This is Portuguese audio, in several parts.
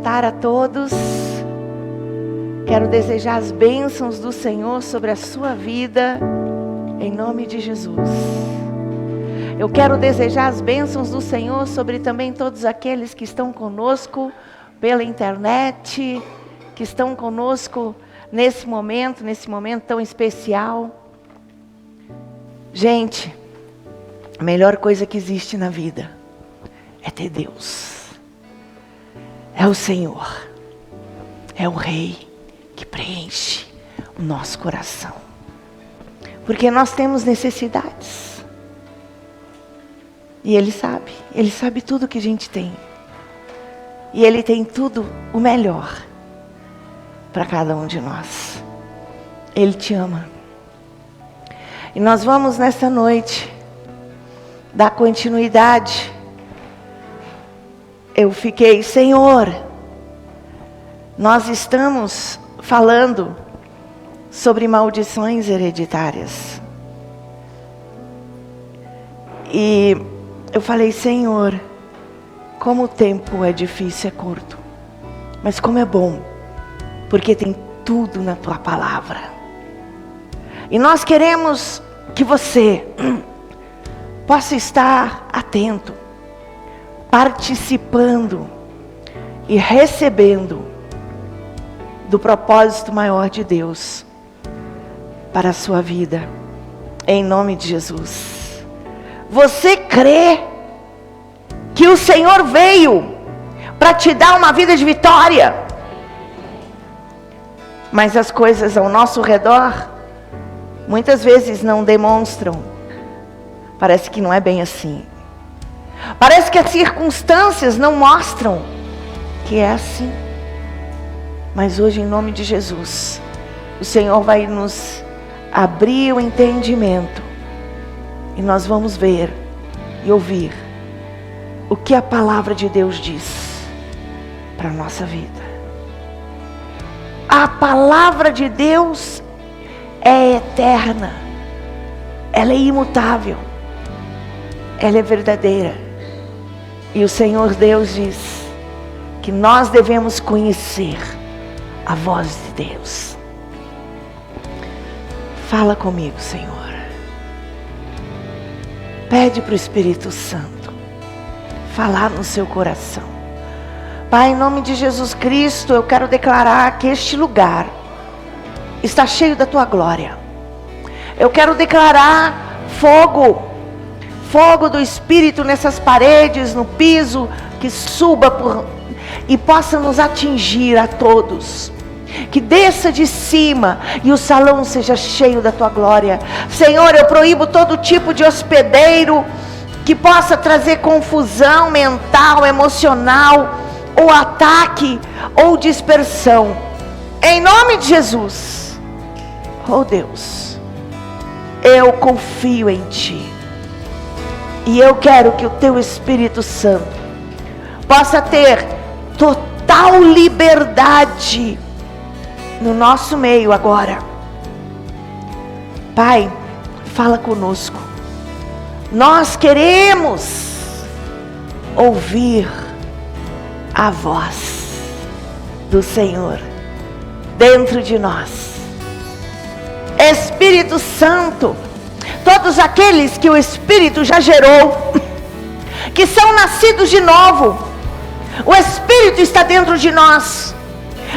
cumprimentar a todos. Quero desejar as bênçãos do Senhor sobre a sua vida, em nome de Jesus. Eu quero desejar as bênçãos do Senhor sobre também todos aqueles que estão conosco pela internet, que estão conosco nesse momento tão especial. Gente, a melhor coisa que existe na vida é ter Deus. É o Senhor, é o Rei que preenche o nosso coração. Porque nós temos necessidades. E Ele sabe tudo que a gente tem. E Ele tem tudo o melhor para cada um de nós. Ele te ama. E nós vamos nessa noite dar continuidade. Eu fiquei, Senhor, nós estamos falando sobre maldições hereditárias. E eu falei, Senhor, como o tempo é difícil, é curto, mas como é bom, porque tem tudo na tua palavra. E nós queremos que você possa estar atento, participando e recebendo do propósito maior de Deus para a sua vida, em nome de Jesus. Você crê que o Senhor veio para te dar uma vida de vitória, mas as coisas ao nosso redor muitas vezes não demonstram. Parece que não é bem assim. Parece que as circunstâncias não mostram que é assim. Mas hoje, em nome de Jesus, o Senhor vai nos abrir o entendimento. E nós vamos ver e ouvir o que a palavra de Deus diz para a nossa vida. A palavra de Deus é eterna. Ela é imutável. Ela é verdadeira. E o Senhor Deus diz que nós devemos conhecer a voz de Deus. Fala comigo, Senhor. Pede para o Espírito Santo falar no seu coração. Pai, em nome de Jesus Cristo, eu quero declarar que este lugar está cheio da tua glória. Eu quero declarar fogo do Espírito nessas paredes, no piso, que suba e possa nos atingir a todos. Que desça de cima e o salão seja cheio da tua glória. Senhor, eu proíbo todo tipo de hospedeiro que possa trazer confusão mental, emocional, ou ataque, ou dispersão. Em nome de Jesus. Oh Deus, eu confio em Ti. E eu quero que o Teu Espírito Santo possa ter total liberdade no nosso meio agora. Pai, fala conosco. Nós queremos ouvir a voz do Senhor dentro de nós. Espírito Santo, todos aqueles que o Espírito já gerou, que são nascidos de novo, o Espírito está dentro de nós.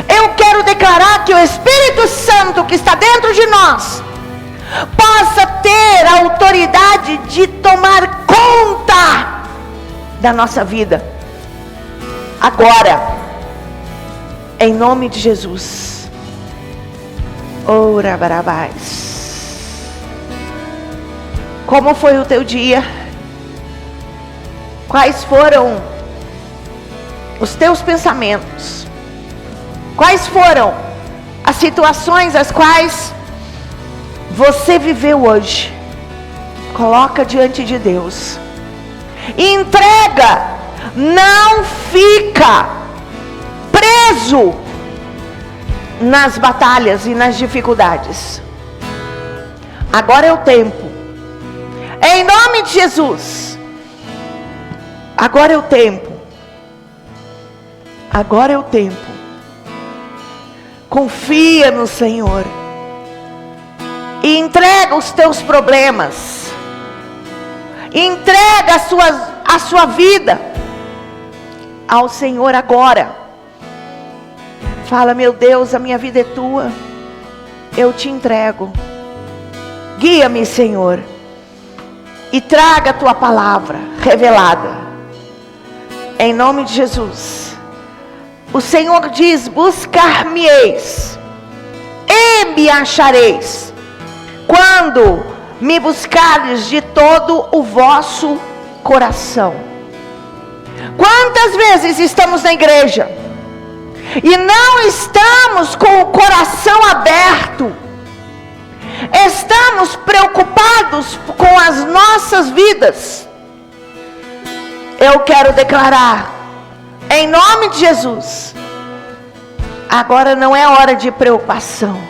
Eu quero declarar que o Espírito Santo que está dentro de nós possa ter a autoridade de tomar conta da nossa vida agora, em nome de Jesus. Ora barabás. Como foi o teu dia? Quais foram os teus pensamentos? Quais foram as situações as quais você viveu hoje? Coloca diante de Deus. Entrega. Não fica preso nas batalhas e nas dificuldades. Agora é o tempo. Em nome de Jesus. Agora é o tempo. Agora é o tempo. Confia no Senhor. E entrega os teus problemas. Entrega a sua vida ao Senhor agora. Fala: meu Deus, a minha vida é tua. Eu te entrego. Guia-me, Senhor. E traga a tua palavra revelada. Em nome de Jesus. O Senhor diz: buscar-me-eis e me achareis, quando me buscares de todo o vosso coração. Quantas vezes estamos na igreja e não estamos com o coração aberto? Estamos preocupados com as nossas vidas. Eu quero declarar, em nome de Jesus, agora não é hora de preocupação.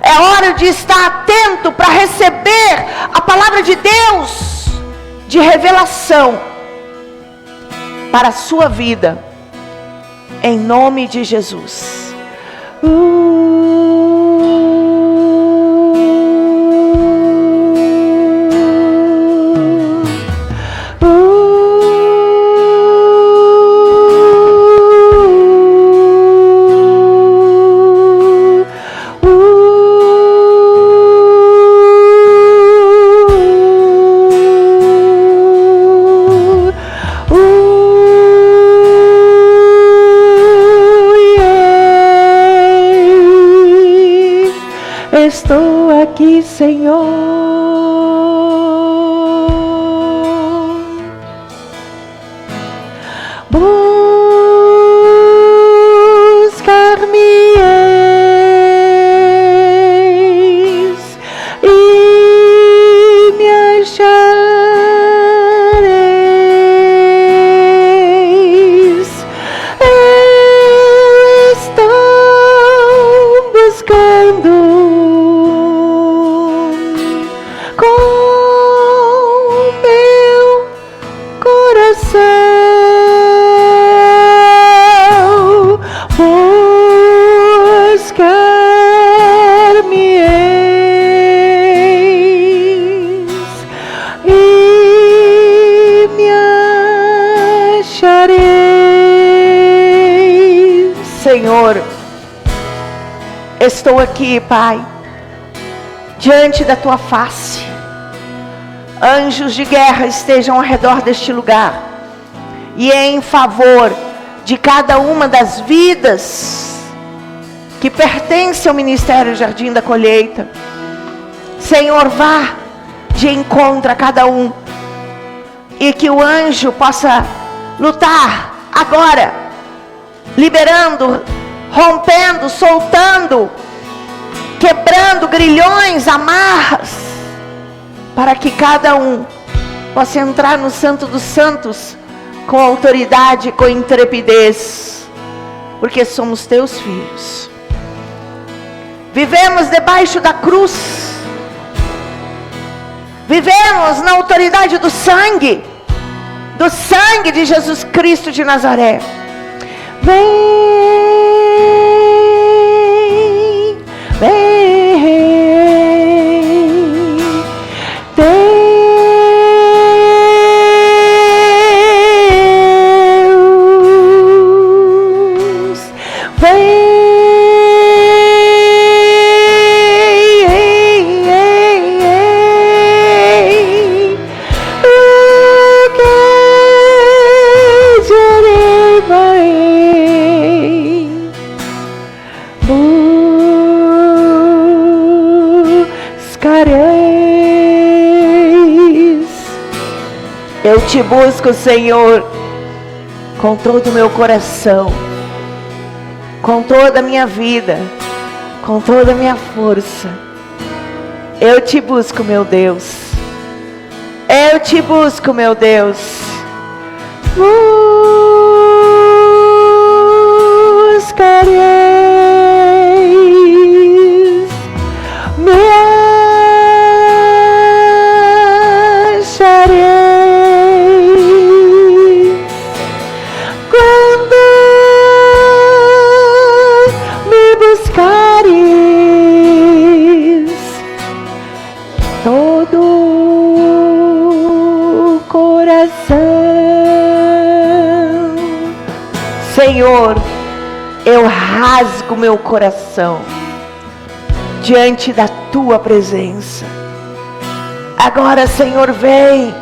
É hora de estar atento para receber a palavra de Deus, de revelação para a sua vida, em nome de Jesus. Estou aqui, Senhor. Buscar-me-eis e me achareis. Estou buscando Senhor, estou aqui, Pai, diante da tua face. Anjos de guerra estejam ao redor deste lugar e em favor de cada uma das vidas que pertence ao Ministério Jardim da Colheita. Senhor, vá de encontro a cada um e que o anjo possa lutar agora, liberando, rompendo, soltando, quebrando grilhões, amarras, para que cada um possa entrar no Santo dos Santos com autoridade, com intrepidez, porque somos teus filhos. Vivemos debaixo da cruz, vivemos na autoridade do sangue de Jesus Cristo de Nazaré. Vem, vem, Deus, vem, eu te busco, Senhor, com todo o meu coração, com toda a minha vida, com toda a minha força. Eu te busco, meu Deus. Eu te busco, meu Deus. Buscareis, me achareis. 光的 Senhor, eu rasgo meu coração diante da tua presença. Agora, Senhor, vem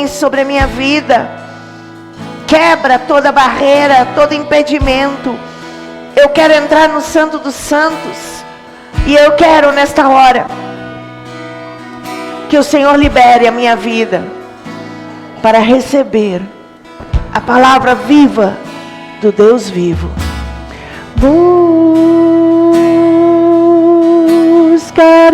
sobre a minha vida, quebra toda barreira, todo impedimento. Eu quero entrar no Santo dos Santos, e eu quero nesta hora que o Senhor libere a minha vida para receber a palavra viva do Deus vivo. Buscareis.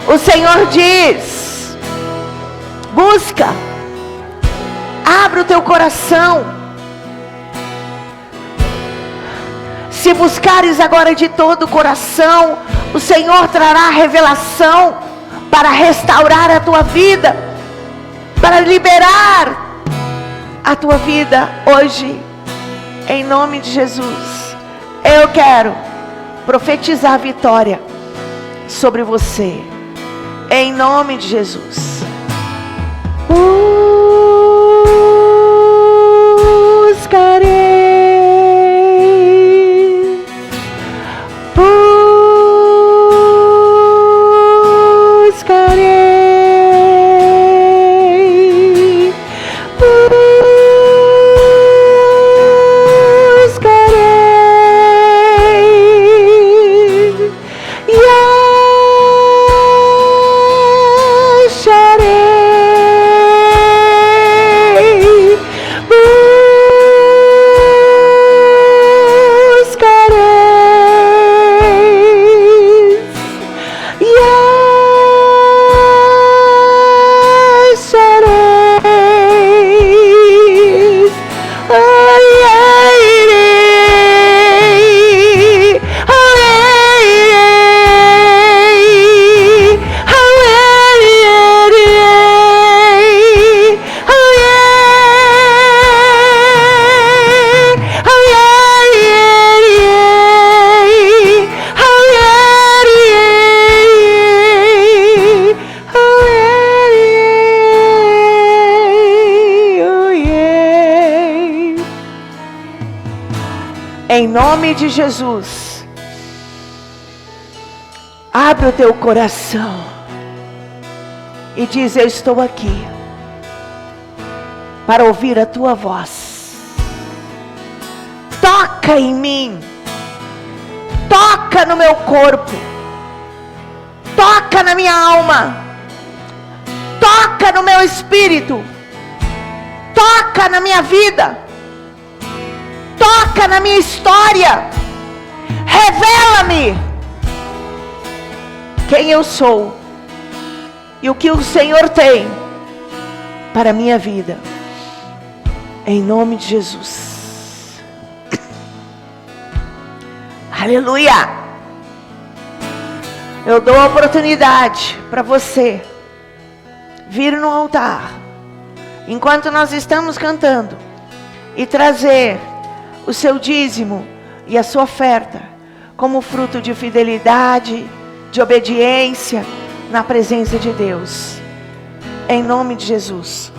O Senhor diz: busca, abre o teu coração. Se buscares agora de todo o coração, o Senhor trará revelação para restaurar a tua vida, para liberar a tua vida hoje, em nome de Jesus. Eu quero profetizar vitória sobre você, em nome de Jesus. Buscarei. Em nome de Jesus, abre o teu coração e diz: eu estou aqui para ouvir a tua voz. Toca em mim, toca no meu corpo, toca na minha alma, toca no meu espírito, toca na minha vida, toca na minha história. Revela-me quem eu sou e o que o Senhor tem para a minha vida, em nome de Jesus. Aleluia. Eu dou a oportunidade para você vir no altar enquanto nós estamos cantando e trazer o seu dízimo e a sua oferta como fruto de fidelidade, de obediência na presença de Deus, em nome de Jesus.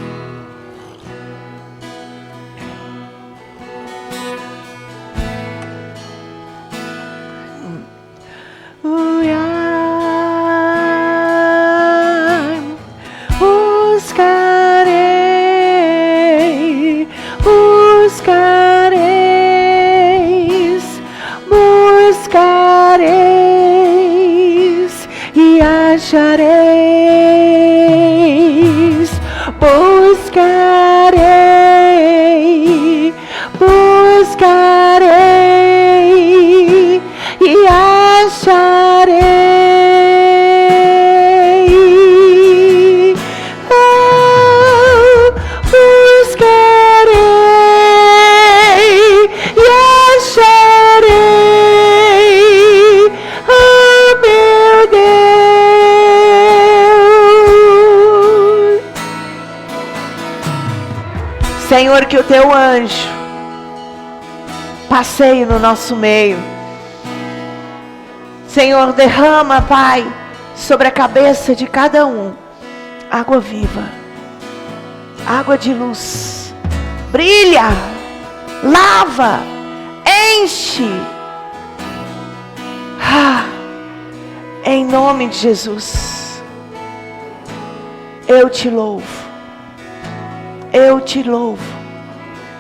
Achareis, buscarei, buscarei e acharei. Oh, buscarei e acharei. Oh, meu Deus. Senhor, que o teu anjo passeie no nosso meio Senhor, derrama, Pai, sobre a cabeça de cada um, água viva, água de luz, brilha, lava, enche, em nome de Jesus, eu te louvo,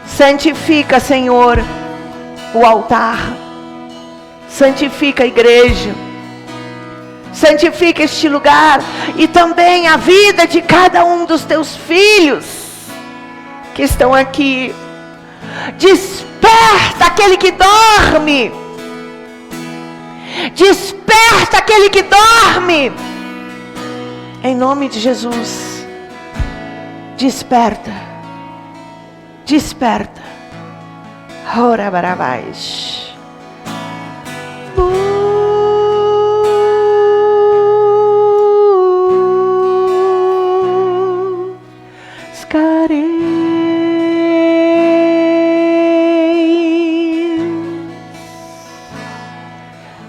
santifica, Senhor, o altar, santifica a igreja, santifica este lugar e também a vida de cada um dos teus filhos que estão aqui. Desperta aquele que dorme, desperta aquele que dorme, em nome de Jesus. Desperta, desperta. Ora barabás.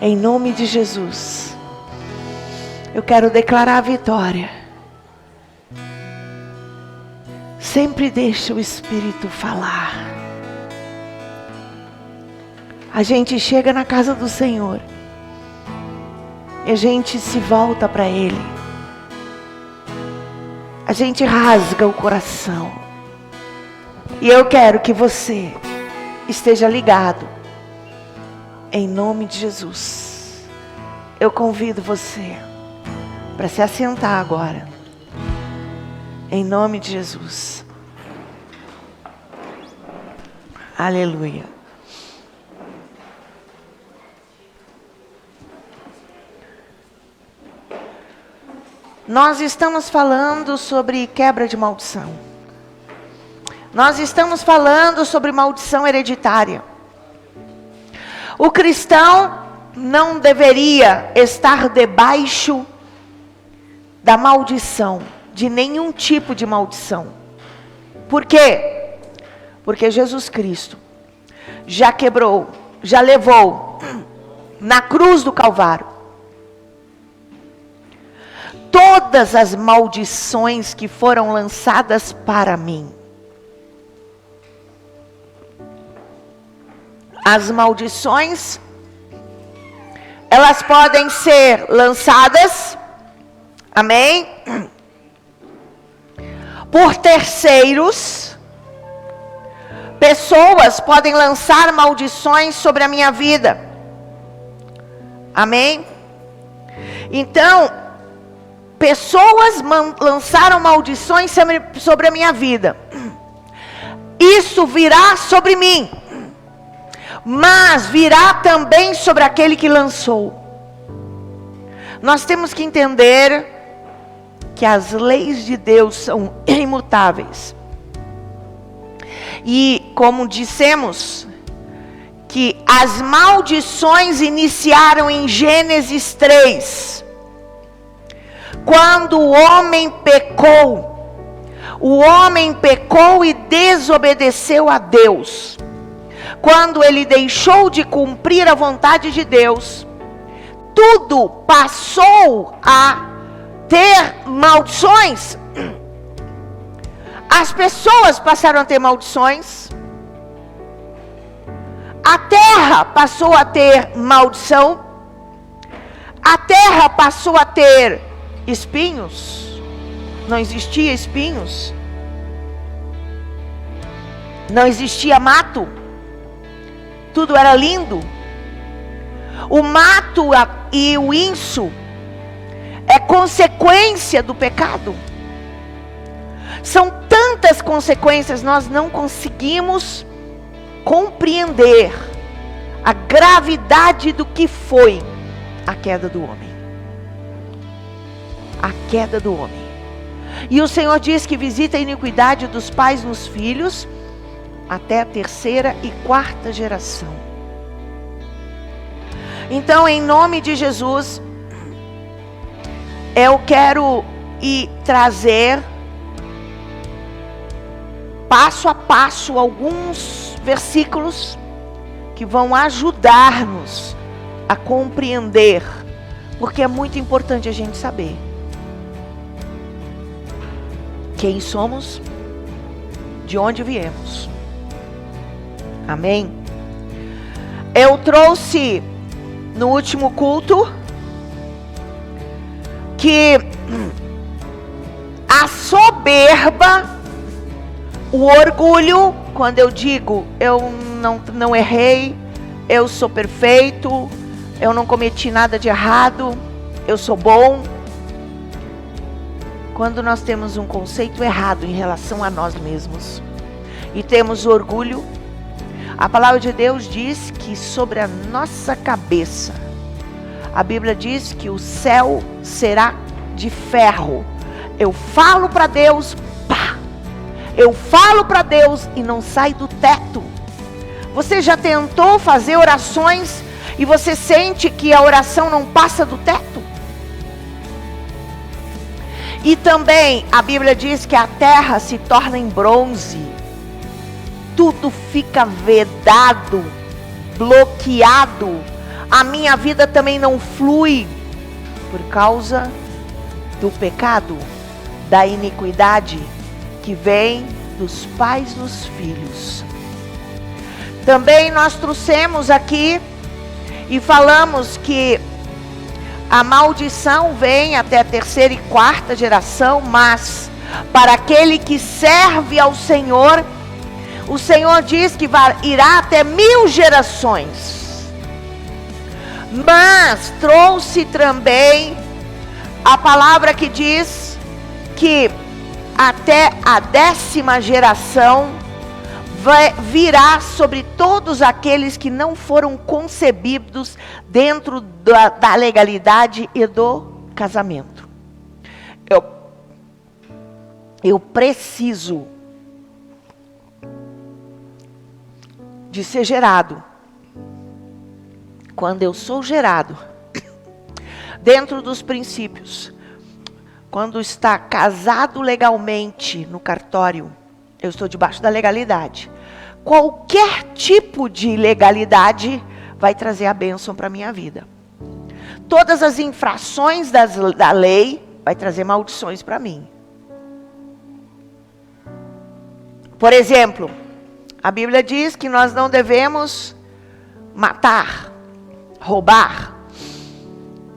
Em nome de Jesus, eu quero declarar a vitória. Sempre deixa o Espírito falar. A gente chega na casa do Senhor e a gente se volta para Ele. A gente rasga o coração. E eu quero que você esteja ligado. Em nome de Jesus, eu convido você para se assentar agora. Em nome de Jesus. Aleluia. Nós estamos falando sobre quebra de maldição. Nós estamos falando sobre maldição hereditária. O cristão não deveria estar debaixo da maldição, de nenhum tipo de maldição. Por quê? Porque Jesus Cristo já quebrou, já levou na cruz do Calvário todas as maldições que foram lançadas para mim. As maldições, elas podem ser lançadas, amém? Por terceiros. Pessoas podem lançar maldições sobre a minha vida, amém? Então, pessoas lançaram maldições sobre a minha vida. Isso virá sobre mim. Mas virá também sobre aquele que lançou. Nós temos que entender que as leis de Deus são imutáveis. E como dissemos, que as maldições iniciaram em Gênesis 3. Quando o homem pecou e desobedeceu a Deus. Quando ele deixou de cumprir a vontade de Deus, tudo passou a ter maldições. As pessoas passaram a ter maldições. A terra passou a ter maldição. A terra passou a ter espinhos. Não existia espinhos. Não existia mato. Tudo era lindo. O mato e o inso é consequência do pecado. São tantas consequências, nós não conseguimos compreender a gravidade do que foi a queda do homem. A queda do homem. E o Senhor diz que visita a iniquidade dos pais nos filhos, até a 3ª e 4ª geração. Então, em nome de Jesus, eu quero trazer passo a passo alguns versículos que vão ajudar-nos a compreender, porque é muito importante a gente saber quem somos, de onde viemos. Amém? Eu trouxe no último culto que a soberba, o orgulho, quando eu digo eu não errei, eu sou perfeito, eu não cometi nada de errado, eu sou bom. Quando nós temos um conceito errado em relação a nós mesmos e temos orgulho, a palavra de Deus diz que sobre a nossa cabeça, a Bíblia diz que o céu será de ferro. Eu falo para Deus, pá! Eu falo para Deus e não sai do teto. Você já tentou fazer orações e você sente que a oração não passa do teto? E também a Bíblia diz que a terra se torna em bronze. Tudo fica vedado, bloqueado. A minha vida também não flui por causa do pecado, da iniquidade que vem dos pais nos filhos. Também nós trouxemos aqui e falamos que a maldição vem até a terceira e quarta geração, mas para aquele que serve ao Senhor, o Senhor diz que irá até 1000 gerações. Mas trouxe também a palavra que diz que até a 10ª geração virá sobre todos aqueles que não foram concebidos dentro da legalidade e do casamento. Eu preciso de ser gerado. Quando eu sou gerado dentro dos princípios, quando está casado legalmente no cartório, eu estou debaixo da legalidade. Qualquer tipo de legalidade vai trazer a bênção para a minha vida. Todas as infrações da lei vai trazer maldições para mim. Por exemplo, a Bíblia diz que nós não devemos matar, roubar,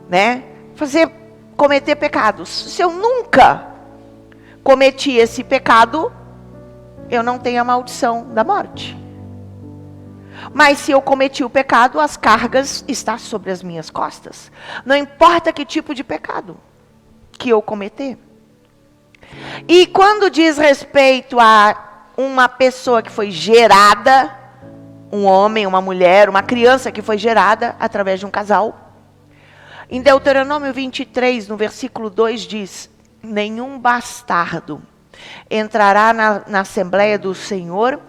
né? Cometer pecados. Se eu nunca cometi esse pecado, eu não tenho a maldição da morte. Mas se eu cometi o pecado, as cargas estão sobre as minhas costas. Não importa que tipo de pecado que eu cometer. E quando diz respeito a uma pessoa que foi gerada, um homem, uma mulher, uma criança que foi gerada através de um casal, em Deuteronômio 23, no versículo 2 diz: nenhum bastardo entrará na Assembleia do Senhor,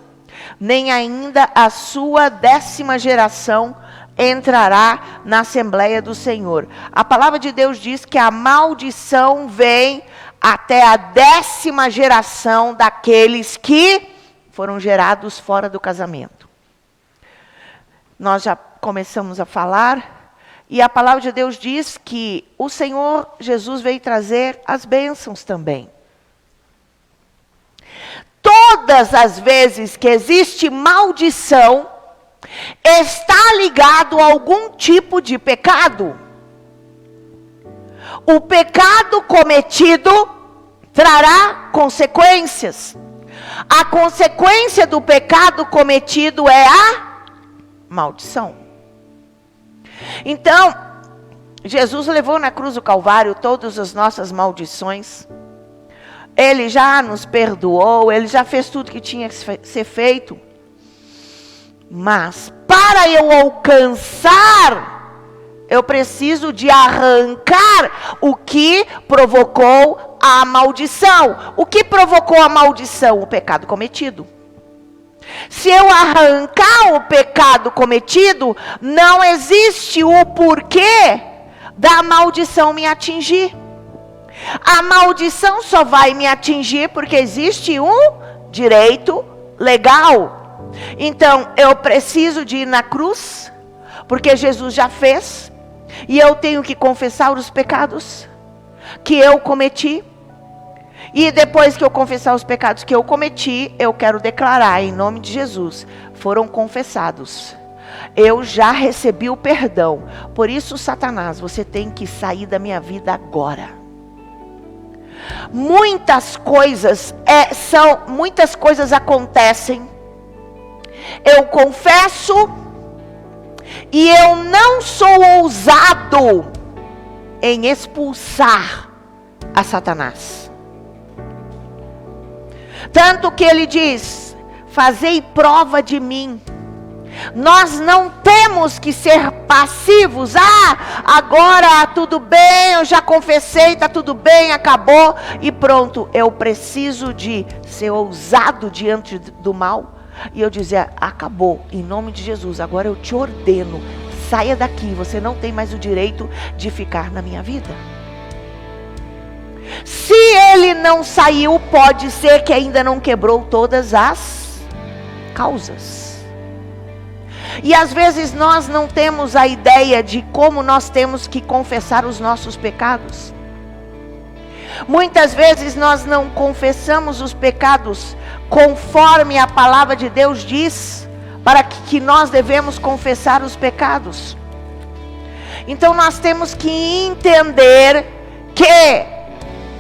nem ainda a sua 10ª geração entrará na Assembleia do Senhor. A palavra de Deus diz que a maldição vem até a 10ª geração daqueles que foram gerados fora do casamento. Nós já começamos a falar, e a palavra de Deus diz que o Senhor Jesus veio trazer as bênçãos também. Todas as vezes que existe maldição, está ligado a algum tipo de pecado. O pecado cometido trará consequências. A consequência do pecado cometido é a maldição. Então, Jesus levou na cruz do Calvário todas as nossas maldições. Ele já nos perdoou, Ele já fez tudo que tinha que ser feito. Mas para eu alcançar, eu preciso de arrancar o que provocou a maldição. O que provocou a maldição? O pecado cometido. Se eu arrancar o pecado cometido, não existe o porquê da maldição me atingir. A maldição só vai me atingir porque existe um direito legal. Então, eu preciso de ir na cruz, Porque Jesus já fez. E eu tenho que confessar os pecados que eu cometi. E depois que eu confessar os pecados que eu cometi, eu quero declarar em nome de Jesus, foram confessados. Eu já recebi o perdão. Por isso, Satanás, você tem que sair da minha vida agora. Muitas coisas acontecem. Eu confesso e eu não sou ousado em expulsar a Satanás. Tanto que ele diz: fazei prova de mim. Nós não temos que ser passivos. Agora tudo bem, eu já confessei, está tudo bem, acabou e pronto. Eu preciso de ser ousado diante do mal. E eu dizer: acabou, em nome de Jesus, agora eu te ordeno, saia daqui, você não tem mais o direito de ficar na minha vida. Se ele não saiu, pode ser que ainda não quebrou todas as causas. E às vezes nós não temos a ideia de como nós temos que confessar os nossos pecados. Muitas vezes nós não confessamos os pecados conforme a palavra de Deus diz, para que nós devemos confessar os pecados. Então nós temos que entender que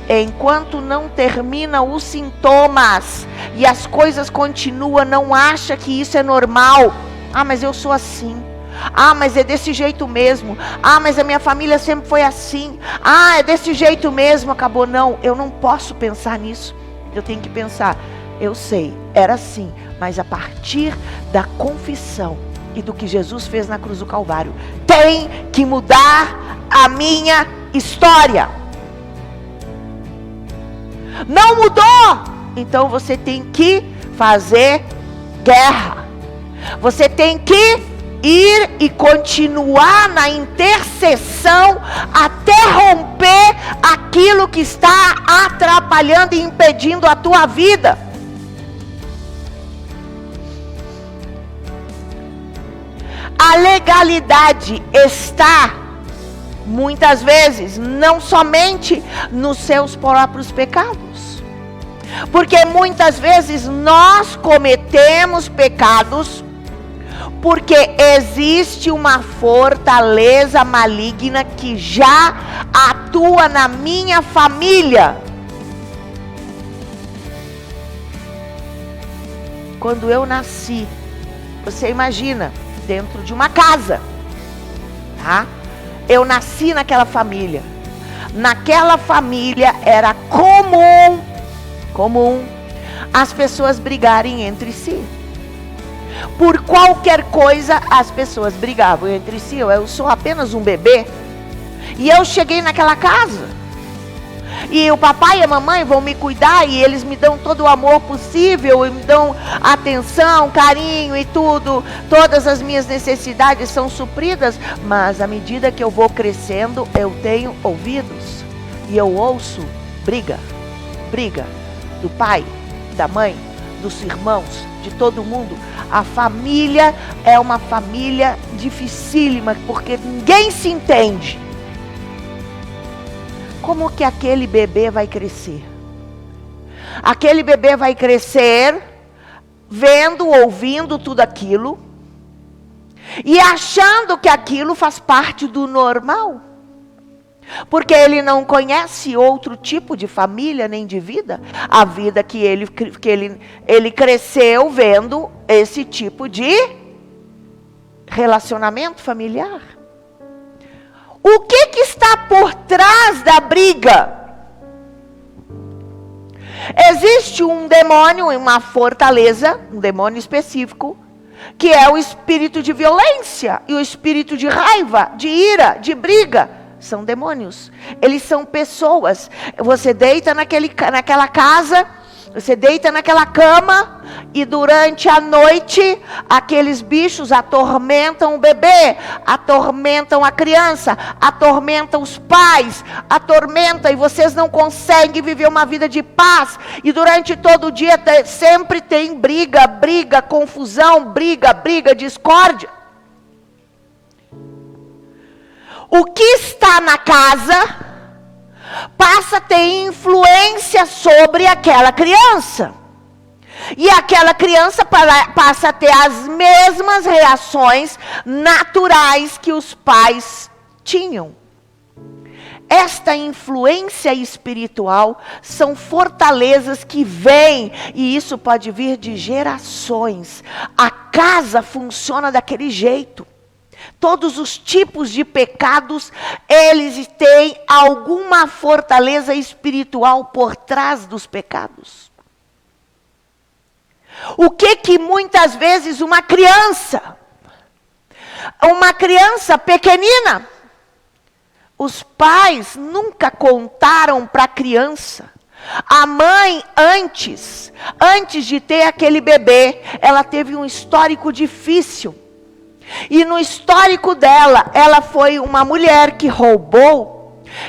enquanto não termina os sintomas e as coisas continuam, não acha que isso é normal. Mas eu sou assim. Mas é desse jeito mesmo. Mas a minha família sempre foi assim. É desse jeito mesmo, acabou. Não, eu não posso pensar nisso. Eu tenho que pensar, eu sei, era assim, mas a partir da confissão e do que Jesus fez na cruz do Calvário, tem que mudar a minha história. Não mudou? Então você tem que fazer guerra. Você tem que ir e continuar na intercessão até romper aquilo que está atrapalhando e impedindo a tua vida. A legalidade está, muitas vezes, não somente nos seus próprios pecados. Porque muitas vezes nós cometemos pecados porque existe uma fortaleza maligna que já atua na minha família. Quando eu nasci, você imagina, dentro de uma casa, tá? Eu nasci naquela família. Naquela família era comum as pessoas brigarem entre si. Por qualquer coisa as pessoas brigavam entre si. Eu sou apenas um bebê e eu cheguei naquela casa e o papai e a mamãe vão me cuidar e eles me dão todo o amor possível e me dão atenção, carinho e tudo. Todas as minhas necessidades são supridas, mas à medida que eu vou crescendo, eu tenho ouvidos e eu ouço briga do pai, da mãe, dos irmãos, de todo mundo. A família é uma família dificílima, porque ninguém se entende. Como que aquele bebê vai crescer? Aquele bebê vai crescer vendo, ouvindo tudo aquilo e achando que aquilo faz parte do normal. Porque ele não conhece outro tipo de família nem de vida. A vida que ele cresceu vendo esse tipo de relacionamento familiar. O que está por trás da briga? Existe um demônio, uma fortaleza, um demônio específico, que é o espírito de violência e o espírito de raiva, de ira, de briga. São demônios. Eles são pessoas. Você deita naquela casa, você deita naquela cama e durante a noite aqueles bichos atormentam o bebê, atormentam a criança, atormentam os pais, atormentam e vocês não conseguem viver uma vida de paz. E durante todo o dia sempre tem briga, confusão, briga, discórdia. o que está na casa passa a ter influência sobre aquela criança. E aquela criança passa a ter as mesmas reações naturais que os pais tinham. Esta influência espiritual são fortalezas que vêm, e isso pode vir de gerações. A casa funciona daquele jeito. Todos os tipos de pecados, eles têm alguma fortaleza espiritual por trás dos pecados. O que muitas vezes uma criança pequenina, os pais nunca contaram para a criança. A mãe, antes de ter aquele bebê, ela teve um histórico difícil. E no histórico dela, ela foi uma mulher que roubou,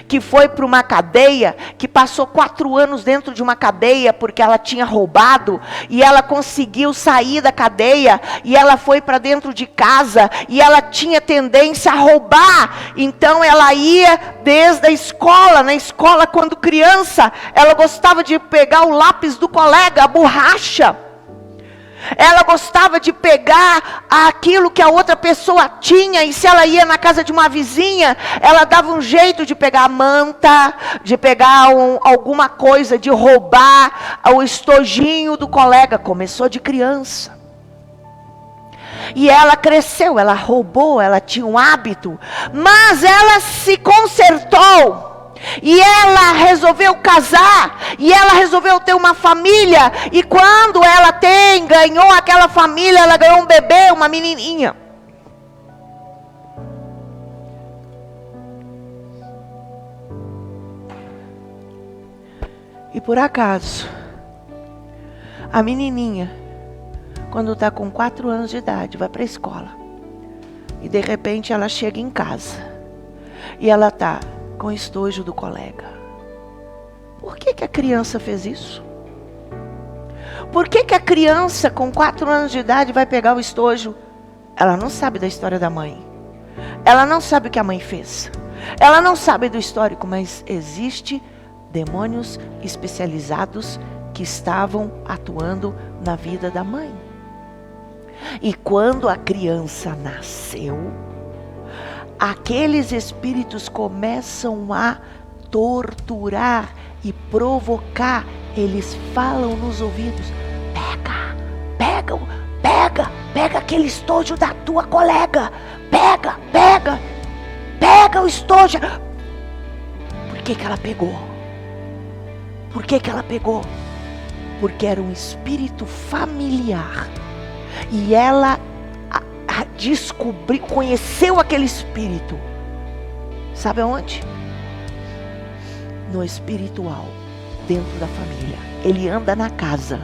que foi para uma cadeia, que passou 4 anos dentro de uma cadeia, porque ela tinha roubado, e ela conseguiu sair da cadeia, e ela foi para dentro de casa, e ela tinha tendência a roubar. Então ela ia desde a escola, na escola quando criança, ela gostava de pegar o lápis do colega, a borracha. Ela gostava de pegar aquilo que a outra pessoa tinha, e se ela ia na casa de uma vizinha, ela dava um jeito de pegar a manta, de pegar alguma coisa, de roubar o estojinho do colega. Começou de criança. E ela cresceu, ela roubou, ela tinha um hábito, mas ela se consertou. E ela resolveu casar, e ela resolveu ter uma família, e quando ela ganhou aquela família, ela ganhou um bebê, uma menininha. E por acaso, a menininha, quando está com 4 anos de idade, vai para a escola, e de repente ela chega em casa, e ela está com o estojo do colega. Por que a criança fez isso? Por que a criança com 4 anos de idade vai pegar o estojo? Ela não sabe da história da mãe. Ela não sabe o que a mãe fez. Ela não sabe do histórico, mas existe demônios especializados que estavam atuando na vida da mãe. E quando a criança nasceu, aqueles espíritos começam a torturar e provocar. Eles falam nos ouvidos: pega aquele estojo da tua colega, pega o estojo. Por que ela pegou? Por que ela pegou? Porque era um espírito familiar, e ela descobriu, conheceu aquele espírito. Sabe aonde? No espiritual, dentro da família. Ele anda na casa.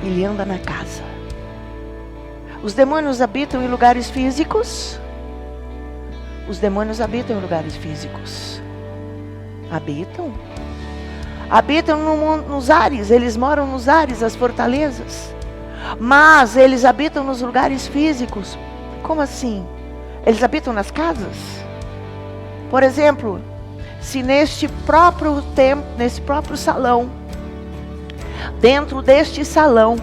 Ele anda na casa. Os demônios habitam em lugares físicos? Os demônios habitam em lugares físicos. Habitam? Habitam nos ares. Eles moram nos ares, as fortalezas. Mas eles habitam nos lugares físicos. Como assim? Eles habitam nas casas? Por exemplo, se neste próprio templo, nesse próprio salão, dentro deste salão,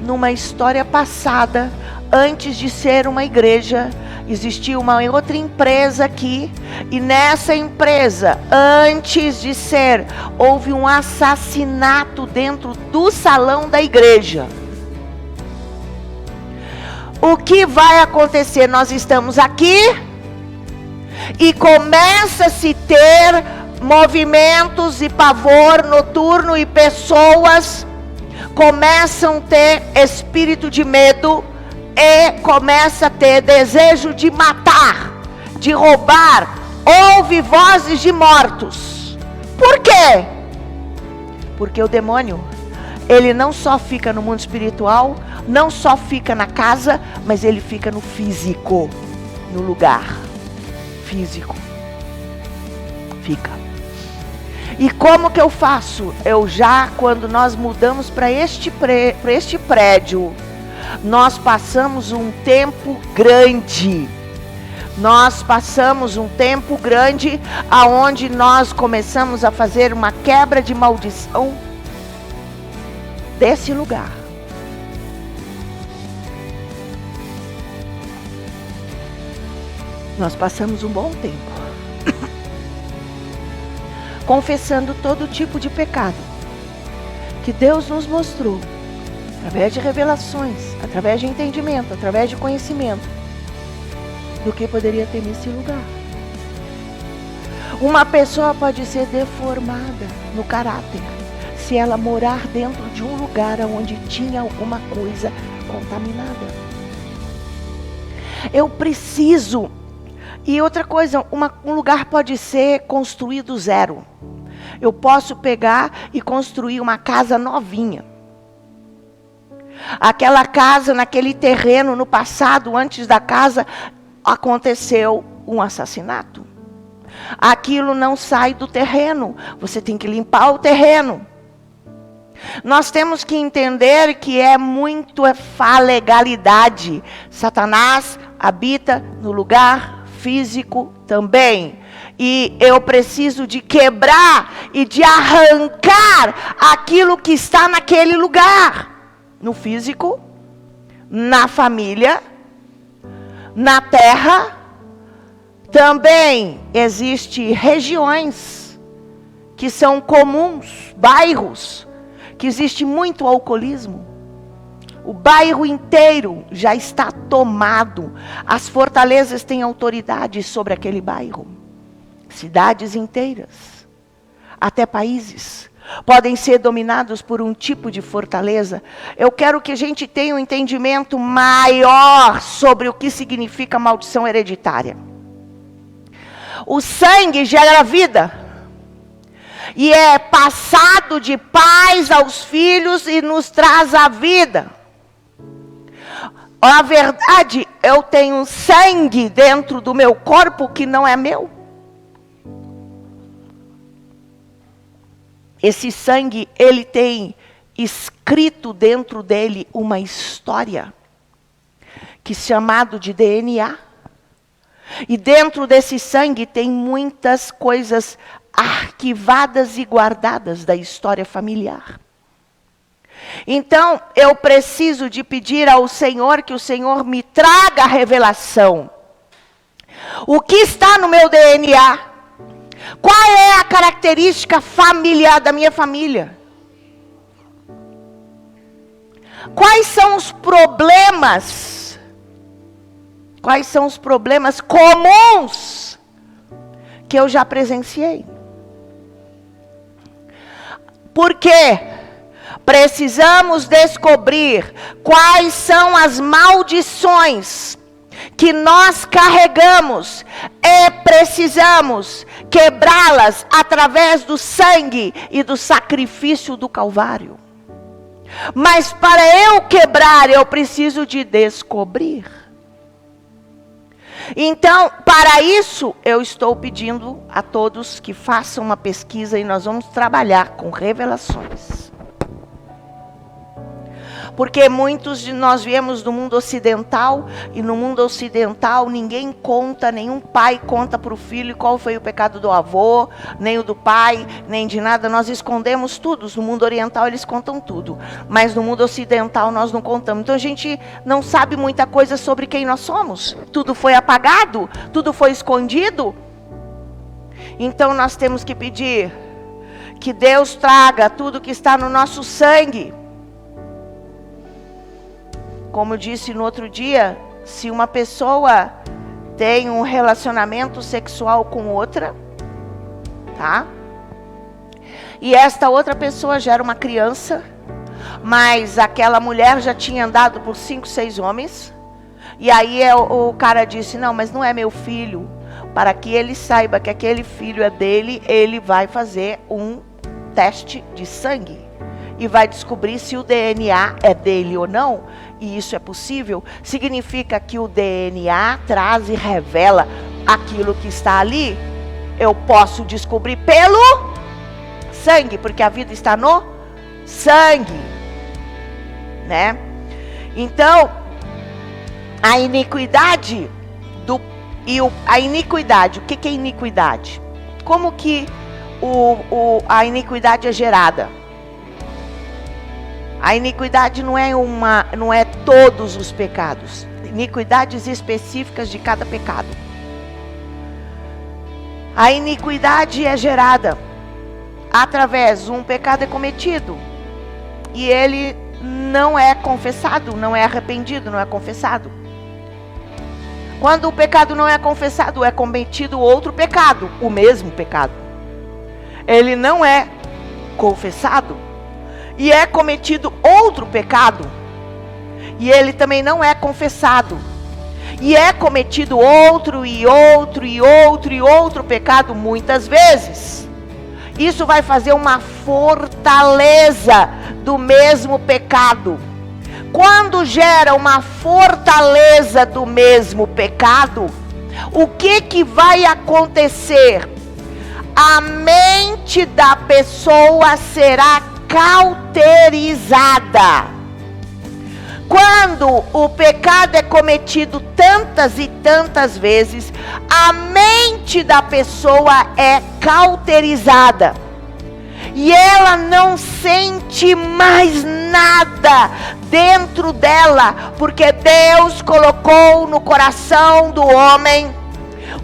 numa história passada, antes de ser uma igreja, existia uma outra empresa aqui, e nessa empresa, antes de ser, houve um assassinato dentro do salão da igreja. O que vai acontecer? Nós estamos aqui e começa-se ter movimentos e pavor noturno, e pessoas começam a ter espírito de medo e começa a ter desejo de matar, de roubar. Ouve vozes de mortos. Por quê? Porque o demônio, ele não só fica no mundo espiritual, não só fica na casa, mas ele fica no físico, no lugar físico. Fica. E como que eu faço? Quando nós mudamos para este prédio, nós passamos um tempo grande Nós passamos um tempo grande aonde nós começamos a fazer uma quebra de maldição desse lugar. Nós passamos um bom tempo confessando todo tipo de pecado que Deus nos mostrou, através de revelações, através de entendimento, através de conhecimento, do que poderia ter nesse lugar. Uma pessoa pode ser deformada no caráter se ela morar dentro de um lugar onde tinha alguma coisa contaminada. Eu preciso. E outra coisa, um lugar pode ser construído zero. Eu posso pegar e construir uma casa novinha. Aquela casa, naquele terreno, no passado, antes da casa, aconteceu um assassinato. Aquilo não sai do terreno. Você tem que limpar o terreno. Nós temos que entender que é muito legalidade. Satanás habita no lugar físico também. E eu preciso de quebrar e de arrancar aquilo que está naquele lugar. No físico, na família, na terra. Também existem regiões que são comuns, bairros, que existe muito alcoolismo. O bairro inteiro já está tomado. As fortalezas têm autoridade sobre aquele bairro. Cidades inteiras, até países, podem ser dominados por um tipo de fortaleza. Eu quero que a gente tenha um entendimento maior sobre o que significa maldição hereditária. O sangue gera vida. E é passado de pais aos filhos e nos traz a vida. Na verdade, eu tenho sangue dentro do meu corpo que não é meu. Esse sangue, ele tem escrito dentro dele uma história, que é chamado de DNA. E dentro desse sangue tem muitas coisas arquivadas e guardadas da história familiar. Então, eu preciso de pedir ao Senhor que o Senhor me traga a revelação. O que está no meu DNA? Qual é a característica familiar da minha família? Quais são os problemas? Quais são os problemas comuns que eu já presenciei? Por quê? Precisamos descobrir quais são as maldições que nós carregamos e precisamos quebrá-las através do sangue e do sacrifício do Calvário. Mas para eu quebrar, eu preciso de descobrir. Então, para isso, eu estou pedindo a todos que façam uma pesquisa e nós vamos trabalhar com revelações. Porque muitos de nós viemos do mundo ocidental, e no mundo ocidental ninguém conta, nenhum pai conta para o filho qual foi o pecado do avô, nem o do pai, nem de nada. Nós escondemos tudo. No mundo oriental eles contam tudo, mas no mundo ocidental nós não contamos. Então a gente não sabe muita coisa sobre quem nós somos. Tudo foi apagado, tudo foi escondido. Então nós temos que pedir que Deus traga tudo que está no nosso sangue. Como eu disse no outro dia, se uma pessoa tem um relacionamento sexual com outra, tá? E esta outra pessoa já era uma criança, mas aquela mulher já tinha andado por 5, 6 homens. E aí o cara disse, não, mas não é meu filho. Para que ele saiba que aquele filho é dele, ele vai fazer um teste de sangue. E vai descobrir se o DNA é dele ou não. E isso é possível. Significa que o DNA traz e revela aquilo que está ali. Eu posso descobrir pelo sangue, porque a vida está no sangue, né? Então, a iniquidade E a iniquidade, o que é iniquidade? Como que a iniquidade é gerada? A iniquidade não é todos os pecados. Iniquidades específicas de cada pecado. A iniquidade é gerada através de um pecado é cometido e ele não é confessado, não é arrependido, não é confessado. Quando o pecado não é confessado, é cometido outro pecado, o mesmo pecado. Ele não é confessado e é cometido outro pecado, e ele também não é confessado, e é cometido outro e outro e outro e outro pecado muitas vezes. Isso vai fazer uma fortaleza do mesmo pecado. Quando gera uma fortaleza do mesmo pecado, o que vai acontecer? A mente da pessoa será cauterizada. Quando o pecado é cometido tantas e tantas vezes, a mente da pessoa é cauterizada. E ela não sente mais nada dentro dela, porque Deus colocou no coração do homem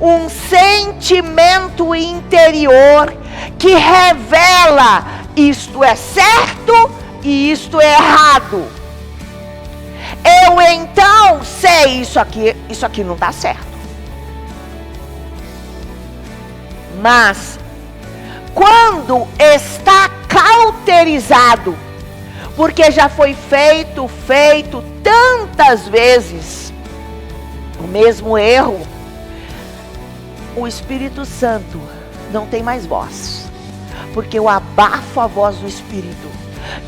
um sentimento interior que revela: isto é certo e isto é errado. Eu então sei, isso aqui não dá certo. Mas quando está cauterizado, porque já foi feito tantas vezes o mesmo erro, o Espírito Santo não tem mais voz, porque eu abafo a voz do Espírito,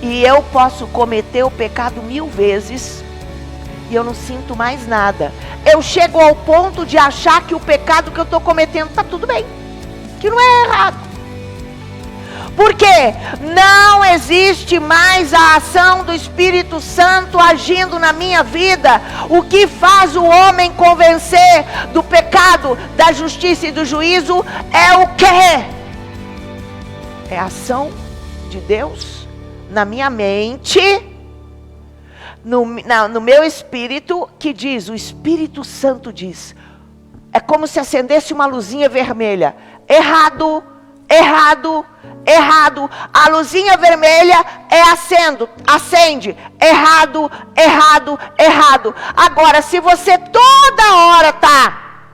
e eu posso cometer o pecado 1000 vezes, e eu não sinto mais nada. Eu chego ao ponto de achar que o pecado que eu estou cometendo está tudo bem, que não é errado. Porque não existe mais a ação do Espírito Santo agindo na minha vida. O que faz o homem convencer do pecado, da justiça e do juízo é o quê? É a ação de Deus na minha mente, no meu espírito, que diz, o Espírito Santo diz. É como se acendesse uma luzinha vermelha. Errado, errado, errado. A luzinha vermelha acende. Errado, errado, errado. Agora, se você toda hora está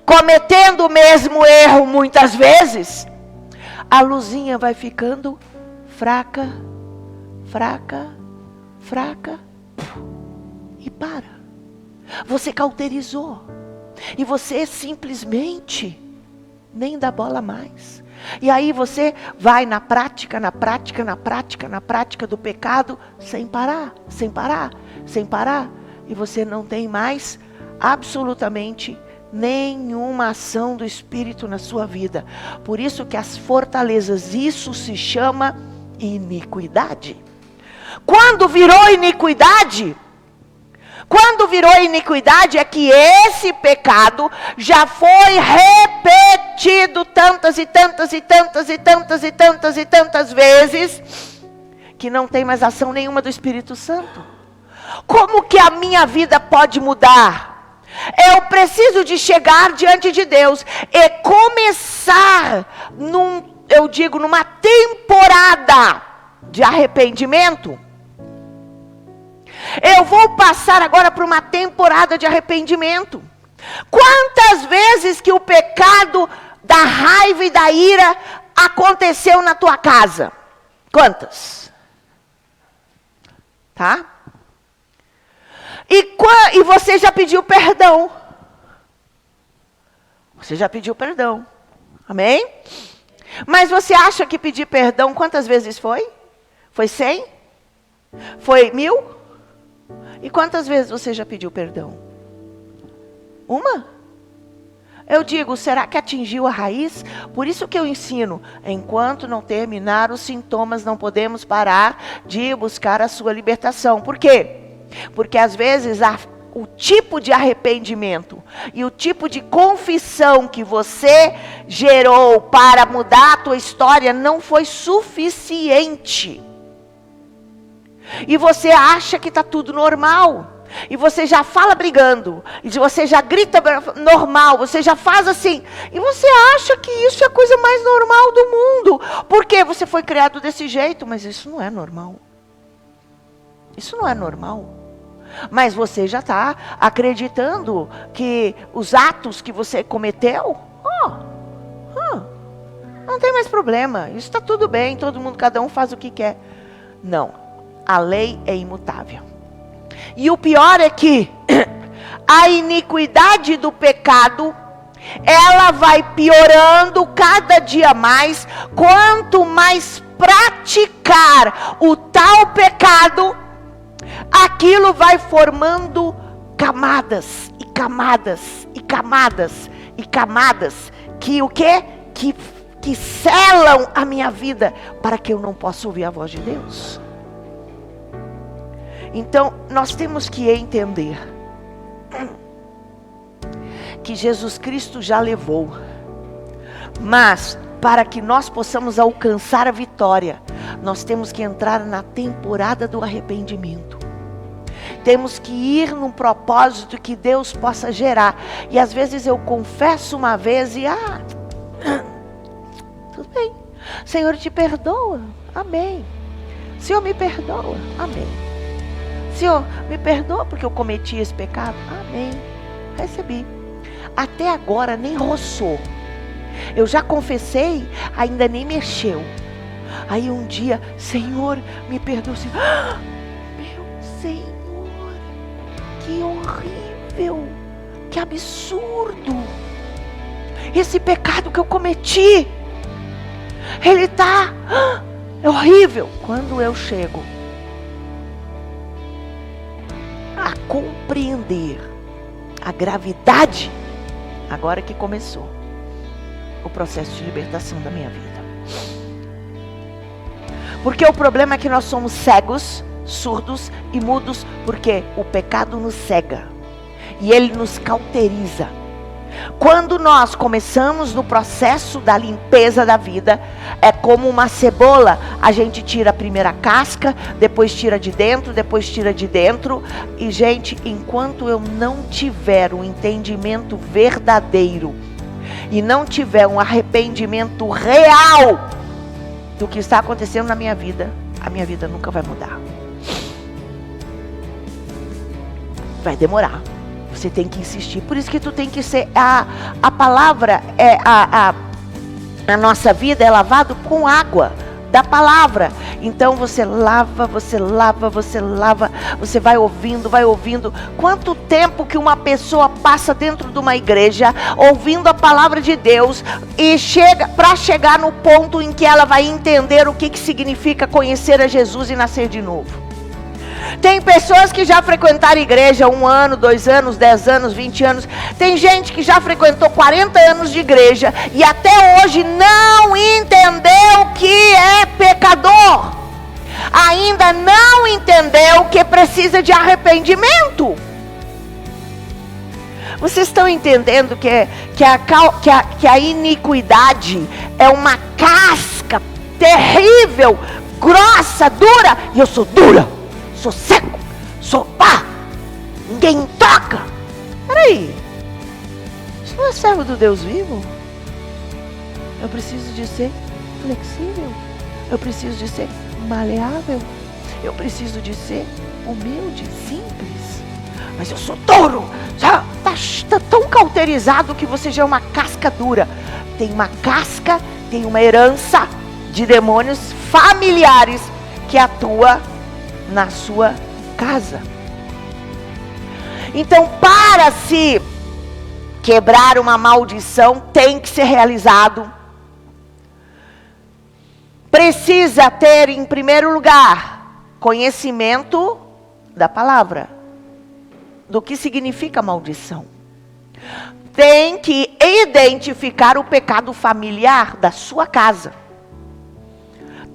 cometendo o mesmo erro muitas vezes, a luzinha vai ficando fraca, fraca, fraca, e para. Você cauterizou. E você simplesmente nem dá bola mais. E aí você vai na prática do pecado, sem parar. E você não tem mais absolutamente nenhuma ação do Espírito na sua vida. Por isso que as fortalezas, isso se chama iniquidade. Quando virou iniquidade é que esse pecado já foi repetido tantas vezes, que não tem mais ação nenhuma do Espírito Santo. Como que a minha vida pode mudar? Eu preciso de chegar diante de Deus e começar numa temporada de arrependimento. Eu vou passar agora por uma temporada de arrependimento. Quantas vezes que o pecado da raiva e da ira aconteceu na tua casa? Quantas? Tá? E você já pediu perdão. Você já pediu perdão. Amém? Mas você acha que pedir perdão quantas vezes foi? Foi 100? Foi 1000? E quantas vezes você já pediu perdão? Uma? Eu digo, será que atingiu a raiz? Por isso que eu ensino, enquanto não terminar os sintomas, não podemos parar de buscar a sua libertação. Por quê? Porque às vezes o tipo de arrependimento e o tipo de confissão que você gerou para mudar a tua história não foi suficiente. E você acha que está tudo normal. E você já fala brigando. E você já grita normal. Você já faz assim. E você acha que isso é a coisa mais normal do mundo. Porque você foi criado desse jeito. Mas isso não é normal. Isso não é normal. Mas você já está acreditando que os atos que você cometeu, não tem mais problema. Isso está tudo bem. Todo mundo, cada um faz o que quer. Não. A lei é imutável. E o pior é que a iniquidade do pecado, ela vai piorando cada dia mais. Quanto mais praticar o tal pecado, aquilo vai formando camadas e camadas e camadas e camadas que o quê? Que selam a minha vida para que eu não possa ouvir a voz de Deus. Então, nós temos que entender que Jesus Cristo já levou. Mas, para que nós possamos alcançar a vitória, nós temos que entrar na temporada do arrependimento. Temos que ir num propósito que Deus possa gerar. E às vezes eu confesso uma vez e tudo bem. Senhor, te perdoa. Amém. Senhor, me perdoa. Amém. Senhor, me perdoa porque eu cometi esse pecado. Amém. Recebi. Até agora nem roçou. Eu já confessei, ainda nem mexeu. Aí um dia, Senhor, me perdoa. Meu Senhor, que horrível. Que absurdo. Esse pecado que eu cometi, ele está é horrível. Quando eu chego a compreender a gravidade, agora que começou o processo de libertação da minha vida. Porque o problema é que nós somos cegos, surdos e mudos, porque o pecado nos cega e ele nos cauteriza. Quando nós começamos no processo da limpeza da vida, é como uma cebola. A gente tira a primeira casca, depois tira de dentro, depois tira de dentro. E gente, enquanto eu não tiver um entendimento verdadeiro e não tiver um arrependimento real do que está acontecendo na minha vida, a minha vida nunca vai mudar. Vai demorar. Você tem que insistir. Por isso que tu tem que ser... A palavra, a nossa vida é lavada com água da palavra. Então você lava, você lava, você lava. Você vai ouvindo, vai ouvindo. Quanto tempo que uma pessoa passa dentro de uma igreja ouvindo a palavra de Deus e chega para chegar no ponto em que ela vai entender o que significa conhecer a Jesus e nascer de novo. Tem pessoas que já frequentaram a igreja 1 ano, 2 anos, 10 anos, 20 anos. Tem gente que já frequentou 40 anos de igreja e até hoje não entendeu que é pecador. Ainda não entendeu que precisa de arrependimento. Vocês estão entendendo que a iniquidade é uma casca terrível, grossa, dura? E eu sou dura. Sou seco, sou pá, ninguém toca. Peraí, isso não é servo do Deus vivo? Eu preciso de ser flexível, eu preciso de ser maleável, eu preciso de ser humilde, simples. Mas eu sou touro, já tá tão cauterizado que você já é uma casca dura. Tem uma casca, tem uma herança de demônios familiares que atua na sua casa. Então, para se quebrar uma maldição, tem que ser realizado. Precisa ter, em primeiro lugar, conhecimento da palavra, do que significa maldição. Tem que identificar o pecado familiar da sua casa.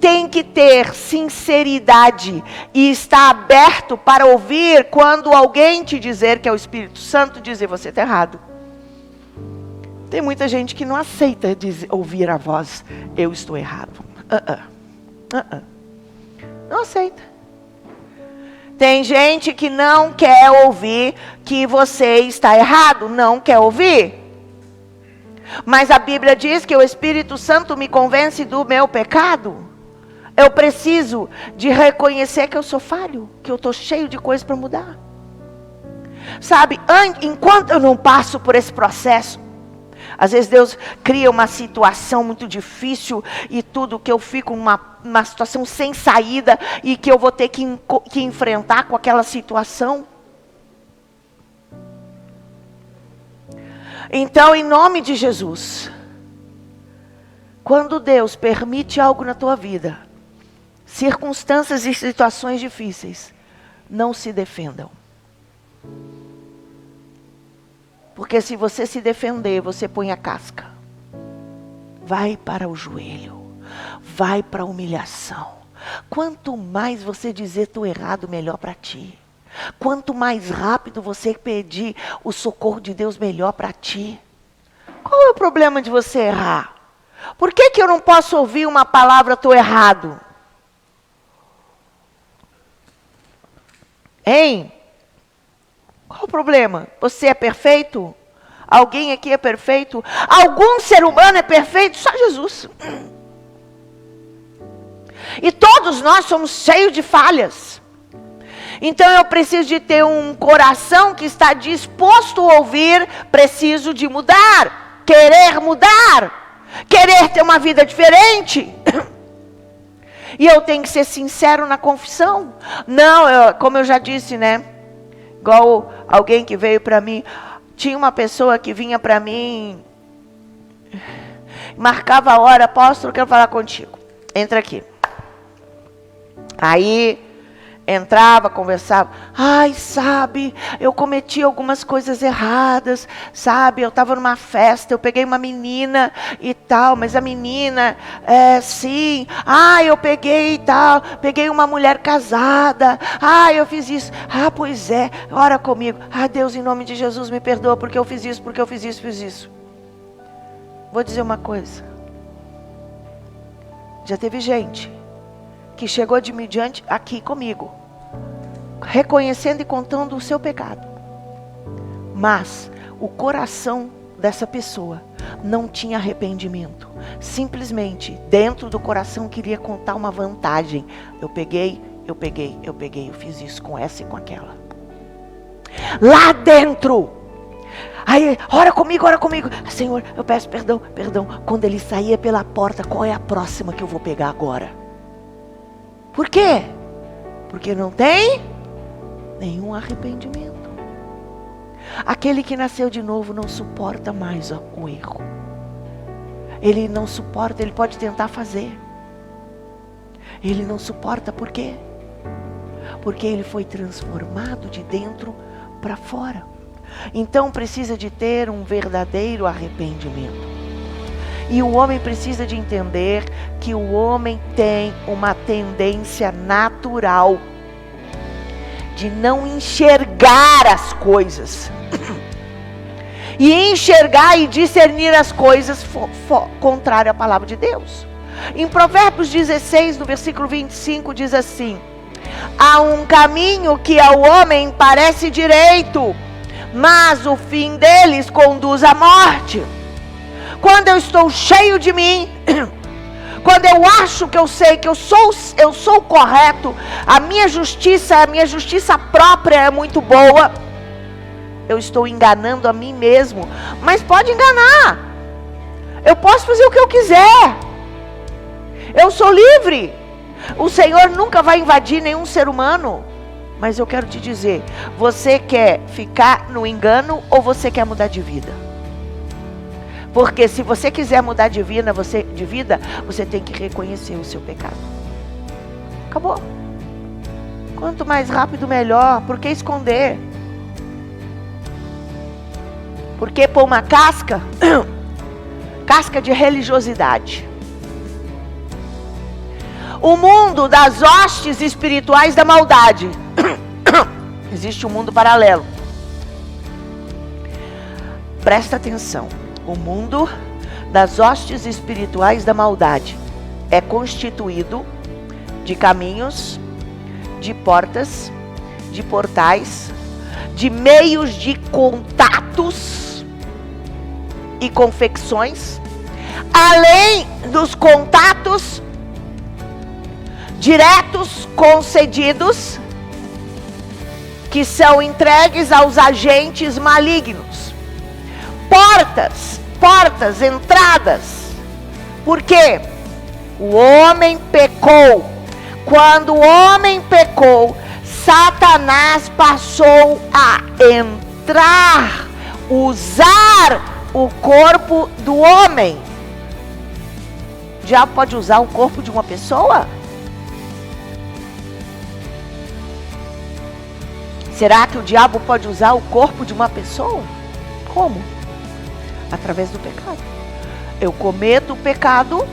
tem que ter sinceridade e estar aberto para ouvir quando alguém te dizer que é o Espírito Santo dizer você está errado. Tem muita gente que não aceita ouvir a voz, eu estou errado. Não aceita. Tem gente que não quer ouvir que você está errado, não quer ouvir. Mas a Bíblia diz que o Espírito Santo me convence do meu pecado. Eu preciso de reconhecer que eu sou falho, que eu estou cheio de coisas para mudar. Sabe, enquanto eu não passo por esse processo, às vezes Deus cria uma situação muito difícil e tudo, que eu fico numa situação sem saída e que eu vou ter que enfrentar com aquela situação. Então, em nome de Jesus, quando Deus permite algo na tua vida, circunstâncias e situações difíceis, não se defendam. Porque se você se defender, você põe a casca. Vai para o joelho. Vai para a humilhação. Quanto mais você dizer estou errado, melhor para ti. Quanto mais rápido você pedir o socorro de Deus, melhor para ti. Qual é o problema de você errar? Por que eu não posso ouvir uma palavra estou errado? Hein? Qual o problema? Você é perfeito? Alguém aqui é perfeito? Algum ser humano é perfeito? Só Jesus. E todos nós somos cheios de falhas. Então eu preciso de ter um coração que está disposto a ouvir, preciso de mudar, querer ter uma vida diferente. E eu tenho que ser sincero na confissão. Não, como eu já disse, né? Igual alguém que veio para mim. Tinha uma pessoa que vinha para mim, marcava a hora, apóstolo, quero falar contigo. Entra aqui. Aí, entrava, conversava. Ai, sabe, eu cometi algumas coisas erradas, sabe? Eu estava numa festa, eu peguei uma menina e tal, mas a menina, sim. Ah, eu peguei e tal, peguei uma mulher casada. Ah, eu fiz isso. Ah, pois é, ora comigo. Ah, Deus, em nome de Jesus, me perdoa porque eu fiz isso, fiz isso. Vou dizer uma coisa. Já teve gente que chegou de diante aqui comigo, reconhecendo e contando o seu pecado. Mas o coração dessa pessoa não tinha arrependimento. Simplesmente, dentro do coração, queria contar uma vantagem. Eu fiz isso com essa e com aquela. Lá dentro. Aí, ora comigo. Senhor, eu peço perdão. Quando ele saía pela porta, qual é a próxima que eu vou pegar agora? Por quê? Porque não tem nenhum arrependimento. Aquele que nasceu de novo não suporta mais o erro. Ele não suporta, ele pode tentar fazer. Ele não suporta, por quê? Porque ele foi transformado de dentro para fora. Então precisa de ter um verdadeiro arrependimento. E o homem precisa de entender que o homem tem uma tendência natural de não enxergar as coisas. E enxergar e discernir as coisas contrário à palavra de Deus. Em Provérbios 16, no versículo 25, diz assim: há um caminho que ao homem parece direito, mas o fim deles conduz à morte. Quando eu estou cheio de mim, quando eu acho que eu sei que eu sou correto, a minha justiça própria é muito boa, eu estou enganando a mim mesmo. Mas pode enganar. Eu posso fazer o que eu quiser. Eu sou livre. O Senhor nunca vai invadir nenhum ser humano. Mas eu quero te dizer, você quer ficar no engano ou você quer mudar de vida? Porque se você quiser mudar de vida, você tem que reconhecer o seu pecado. Acabou. Quanto mais rápido, melhor. Por que esconder? Por que pôr uma casca? Casca de religiosidade. o mundo das hostes espirituais da maldade. Existe um mundo paralelo. Presta atenção. O mundo das hostes espirituais da maldade é constituído de caminhos, de portas, de portais, de meios de contatos e confecções, além dos contatos diretos concedidos, que são entregues aos agentes malignos. Portas, entradas. Por quê? O homem pecou. Quando o homem pecou, Satanás passou a entrar, usar o corpo do homem. O diabo pode usar o corpo de uma pessoa? Será que o diabo pode usar o corpo de uma pessoa? Como? Através do pecado. Eu cometo o pecado,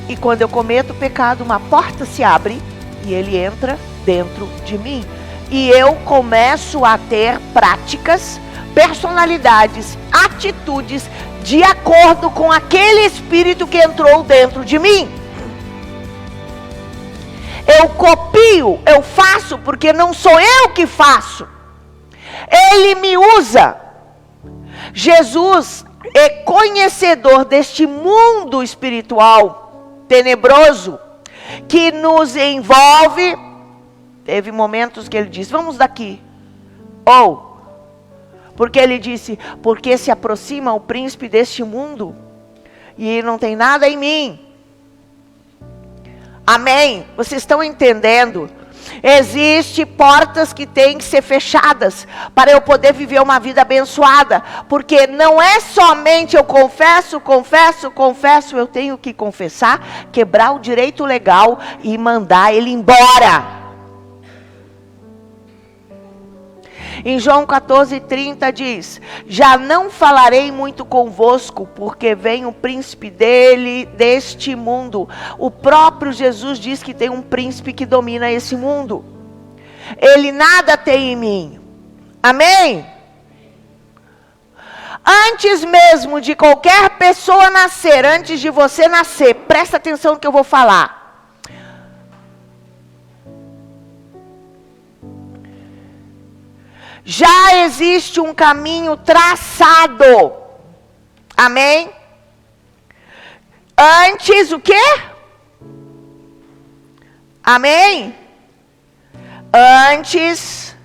e quando eu cometo o pecado, uma porta se abre e ele entra dentro de mim. E eu começo a ter práticas, personalidades, atitudes de acordo com aquele espírito que entrou dentro de mim. Eu copio, eu faço, porque não sou eu que faço. Ele me usa. Jesus é conhecedor deste mundo espiritual tenebroso que nos envolve. Teve momentos que ele disse: vamos daqui. Ou, porque ele disse: porque se aproxima o príncipe deste mundo e não tem nada em mim. Amém? Vocês estão entendendo? Existem portas que têm que ser fechadas para eu poder viver uma vida abençoada. Porque não é somente eu confesso, eu tenho que confessar, quebrar o direito legal e mandar ele embora. Em João 14:30 diz: já não falarei muito convosco, porque vem o príncipe deste mundo. O próprio Jesus diz que tem um príncipe que domina esse mundo. Ele nada tem em mim. Amém? Antes mesmo de qualquer pessoa nascer, antes de você nascer, presta atenção no que eu vou falar. Já existe um caminho traçado. Amém? Antes o quê? Amém? Antes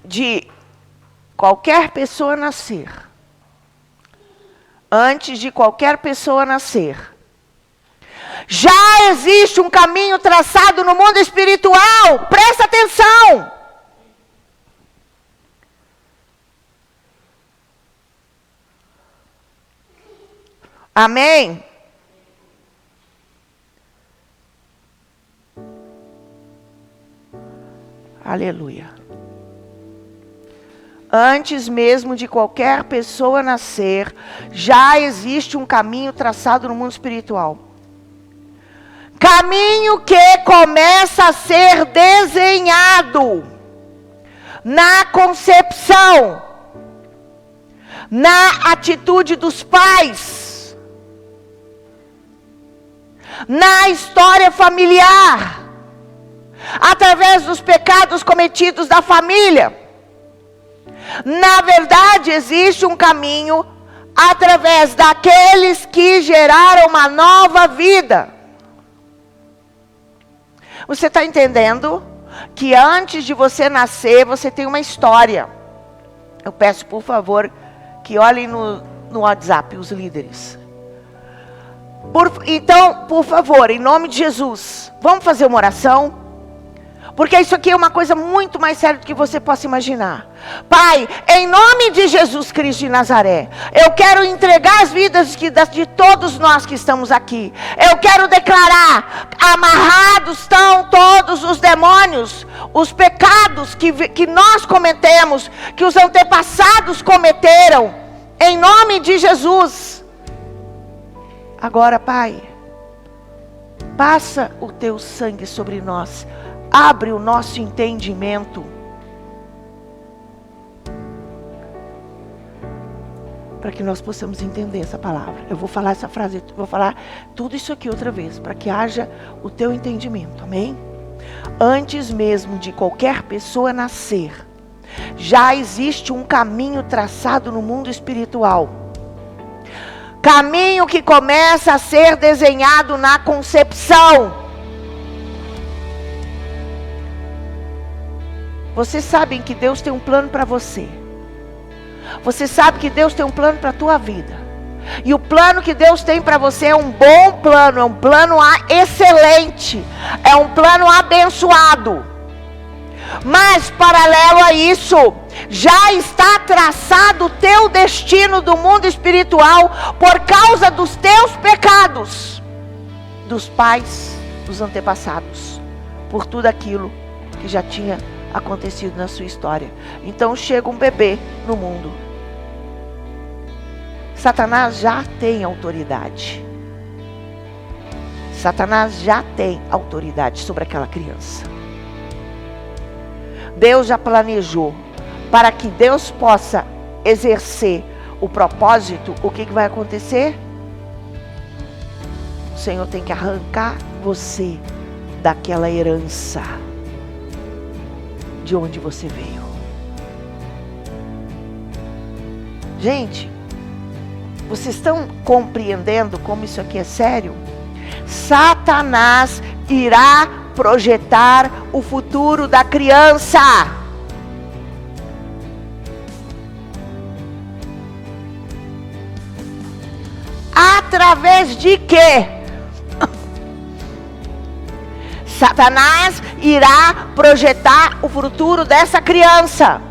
de qualquer pessoa nascer. Antes de qualquer pessoa nascer. Já existe um caminho traçado no mundo espiritual. Presta atenção. Amém? Aleluia. Antes mesmo de qualquer pessoa nascer, já existe um caminho traçado no mundo espiritual. Caminho que começa a ser desenhado na concepção, na atitude dos pais, na história familiar, através dos pecados cometidos da família. Na verdade, existe um caminho através daqueles que geraram uma nova vida. Você está entendendo que antes de você nascer, você tem uma história. Eu peço, por favor, que olhem no WhatsApp, os líderes. Então, por favor, em nome de Jesus, vamos fazer uma oração? Porque isso aqui é uma coisa muito mais séria do que você possa imaginar. Pai, em nome de Jesus Cristo de Nazaré, eu quero entregar as vidas de todos nós que estamos aqui. Eu quero declarar: amarrados estão todos os demônios, os pecados que nós cometemos, que os antepassados cometeram, em nome de Jesus. Agora, Pai, passa o teu sangue sobre nós. Abre o nosso entendimento. Para que nós possamos entender essa palavra. Eu vou falar essa frase, vou falar tudo isso aqui outra vez, para que haja o teu entendimento, amém? Antes mesmo de qualquer pessoa nascer, já existe um caminho traçado no mundo espiritual. Caminho que começa a ser desenhado na concepção. Vocês sabem que Deus tem um plano para você. Você sabe que Deus tem um plano para a tua vida. E o plano que Deus tem para você é um bom plano, é um plano excelente, é um plano abençoado. Mas paralelo a isso, já está traçado o teu destino do mundo espiritual por causa dos teus pecados, dos pais, dos antepassados, por tudo aquilo que já tinha acontecido na sua história. Então chega um bebê no mundo. Satanás já tem autoridade. Satanás já tem autoridade sobre aquela criança. Deus já planejou. Para que Deus possa exercer o propósito, o que vai acontecer? O Senhor tem que arrancar você daquela herança de onde você veio. Gente, vocês estão compreendendo como isso aqui é sério? Satanás irá projetar o futuro da criança. Através de quê? Satanás irá projetar o futuro dessa criança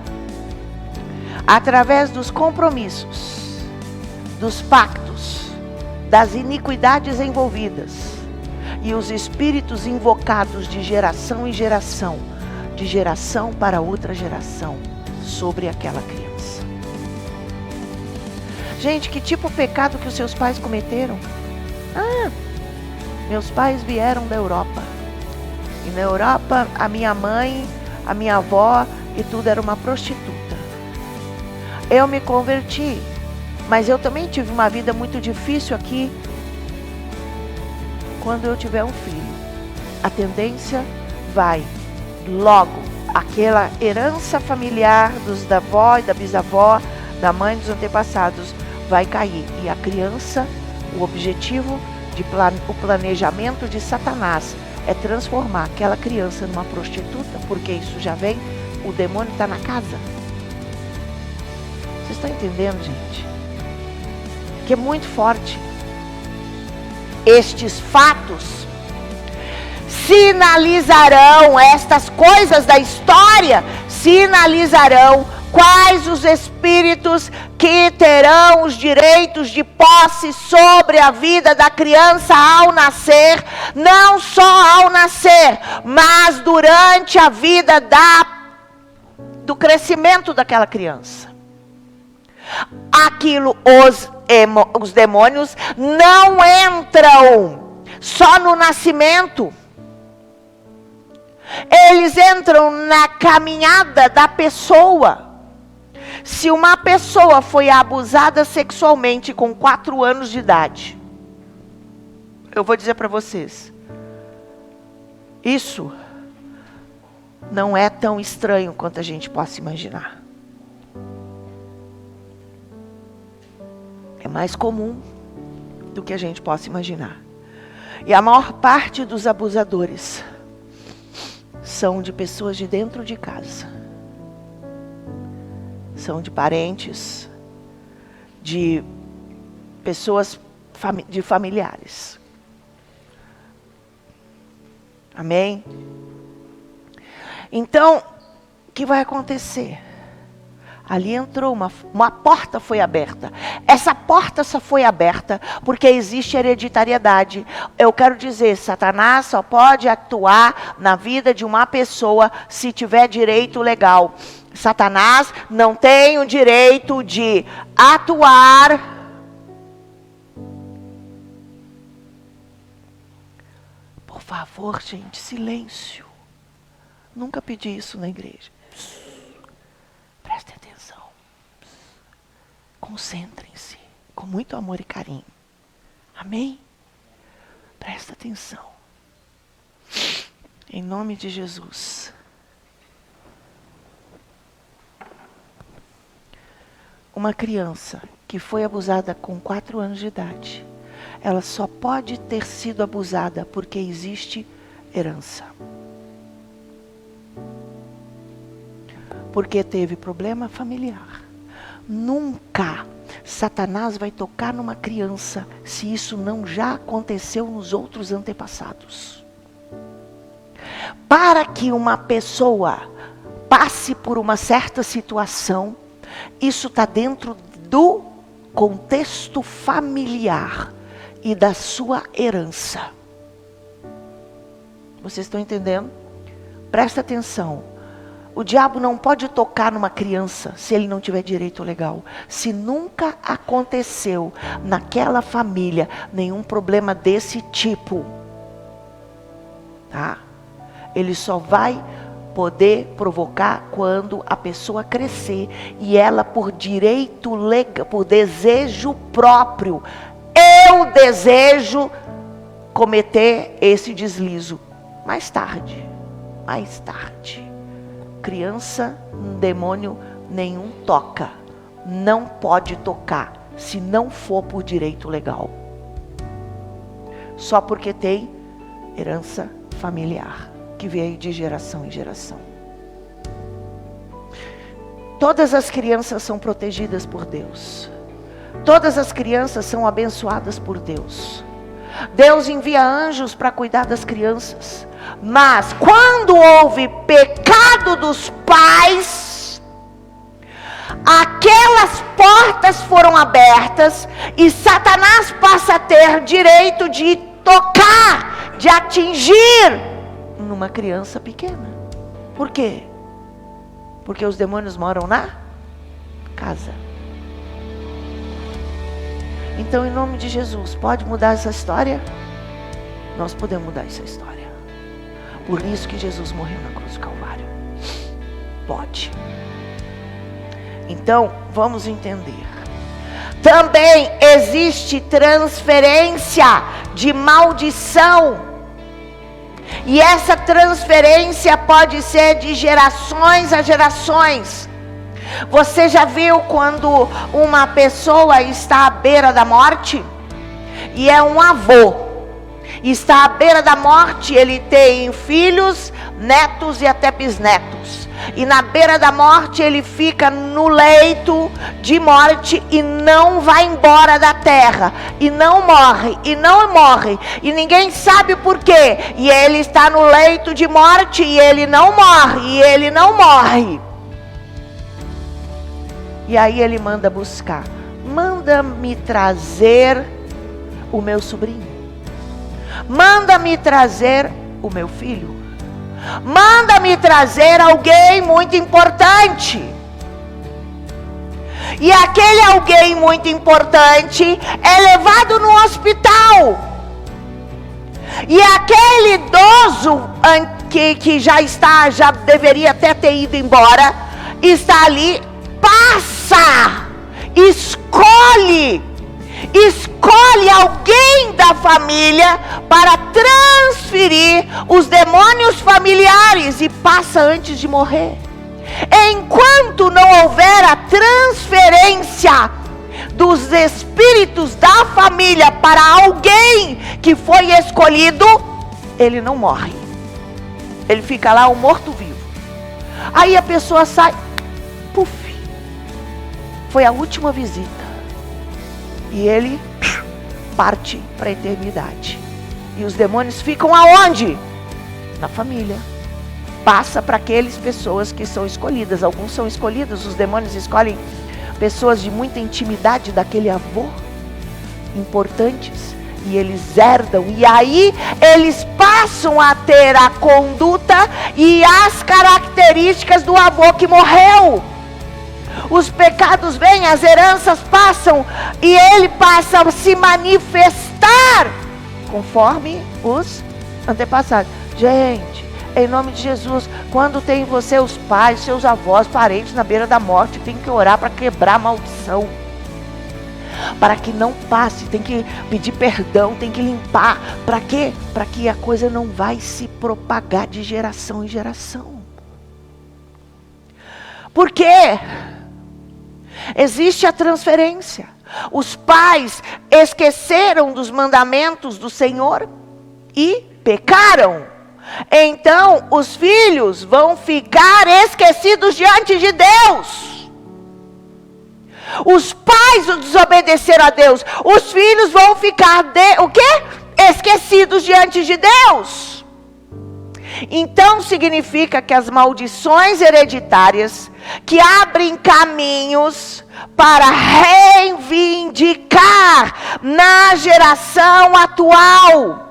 através dos compromissos, dos pactos, das iniquidades envolvidas e os espíritos invocados de geração em geração, de geração para outra geração, sobre aquela criança. Gente, que tipo de pecado que os seus pais cometeram? Meus pais vieram da Europa. E na Europa, a minha mãe, a minha avó e tudo era uma prostituta. Eu me converti, mas eu também tive uma vida muito difícil aqui. Quando eu tiver um filho, a tendência vai logo, aquela herança familiar da avó e da bisavó, da mãe dos antepassados, vai cair. E a criança, o objetivo, o planejamento de Satanás é transformar aquela criança numa prostituta, porque isso já vem, o demônio está na casa. Vocês estão entendendo, gente? Que é muito forte. Estes fatos sinalizarão, estas coisas da história sinalizarão quais os espíritos que terão os direitos de posse sobre a vida da criança ao nascer, não só ao nascer, mas durante a vida do crescimento daquela criança. Aquilo, os demônios não entram só no nascimento. Eles entram na caminhada da pessoa. Se uma pessoa foi abusada sexualmente com 4 anos de idade, eu vou dizer para vocês, isso não é tão estranho quanto a gente possa imaginar. É mais comum do que a gente possa imaginar. E a maior parte dos abusadores são de pessoas de dentro de casa. São de parentes, de pessoas, de familiares. Amém? Então, o que vai acontecer? Ali entrou uma porta foi aberta. Essa porta só foi aberta porque existe hereditariedade. Eu quero dizer, Satanás só pode atuar na vida de uma pessoa se tiver direito legal. Satanás não tem o direito de atuar favor, gente, silêncio. Nunca pedi isso na igreja. Prestem atenção. Concentrem-se com muito amor e carinho. Amém? Presta atenção. Em nome de Jesus. Uma criança que foi abusada com 4 anos de idade, ela só pode ter sido abusada porque existe herança. Porque teve problema familiar. Nunca Satanás vai tocar numa criança se isso não já aconteceu nos outros antepassados. Para que uma pessoa passe por uma certa situação, isso está dentro do contexto familiar e da sua herança. Vocês estão entendendo? Presta atenção. O diabo não pode tocar numa criança se ele não tiver direito legal. Se nunca aconteceu naquela família nenhum problema desse tipo, tá? Ele só vai poder provocar quando a pessoa crescer e ela, por direito legal, por desejo próprio, eu desejo cometer esse deslizo. Mais tarde. Criança, demônio nenhum toca. Não pode tocar se não for por direito legal. Só porque tem herança familiar que veio de geração em geração. Todas as crianças são protegidas por Deus. Todas as crianças são abençoadas por Deus. Deus envia anjos para cuidar das crianças. Mas quando houve pecado dos pais, aquelas portas foram abertas e Satanás passa a ter direito de tocar, de atingir numa criança pequena. Por quê? Porque os demônios moram na casa. Então, em nome de Jesus, pode mudar essa história? Nós podemos mudar essa história. Por isso que Jesus morreu na cruz do Calvário. Pode. Então, vamos entender. Também existe transferência de maldição. E essa transferência pode ser de gerações a gerações. Você já viu quando uma pessoa está à beira da morte? E é um avô. Está à beira da morte, ele tem filhos, netos e até bisnetos. E na beira da morte ele fica no leito de morte e não vai embora da terra. E não morre, e não morre. E ninguém sabe por quê. E ele está no leito de morte e ele não morre, e ele não morre. E aí ele manda buscar. Manda-me trazer o meu sobrinho. Manda-me trazer o meu filho. Manda-me trazer alguém muito importante. E aquele alguém muito importante é levado no hospital. E aquele idoso que já deveria até ter ido embora, está ali, passa, escolhe alguém da família para transferir os demônios familiares e passa antes de morrer. Enquanto não houver a transferência dos espíritos da família para alguém que foi escolhido, ele não morre. Ele fica lá, um morto-vivo. Aí a pessoa sai, puf, foi a última visita. E ele parte para a eternidade. E os demônios ficam aonde? Na família. Passa para aquelas pessoas que são escolhidas. Alguns são escolhidos, os demônios escolhem pessoas de muita intimidade daquele avô, importantes, e eles herdam. E aí eles passam a ter a conduta e as características do avô que morreu. Os pecados vêm, as heranças passam, e ele passa a se manifestar conforme os antepassados. Gente, em nome de Jesus, quando tem você, os pais, seus avós, parentes na beira da morte, tem que orar para quebrar a maldição. Para que não passe, tem que pedir perdão, tem que limpar. Para quê? Para que a coisa não vai se propagar de geração em geração. Por quê? Existe a transferência. Os pais esqueceram dos mandamentos do Senhor e pecaram. Então os filhos vão ficar esquecidos diante de Deus. Os pais desobedeceram a Deus. Os filhos vão ficar o quê? Esquecidos diante de Deus. Então significa que as maldições hereditárias que abrem caminhos para reivindicar na geração atual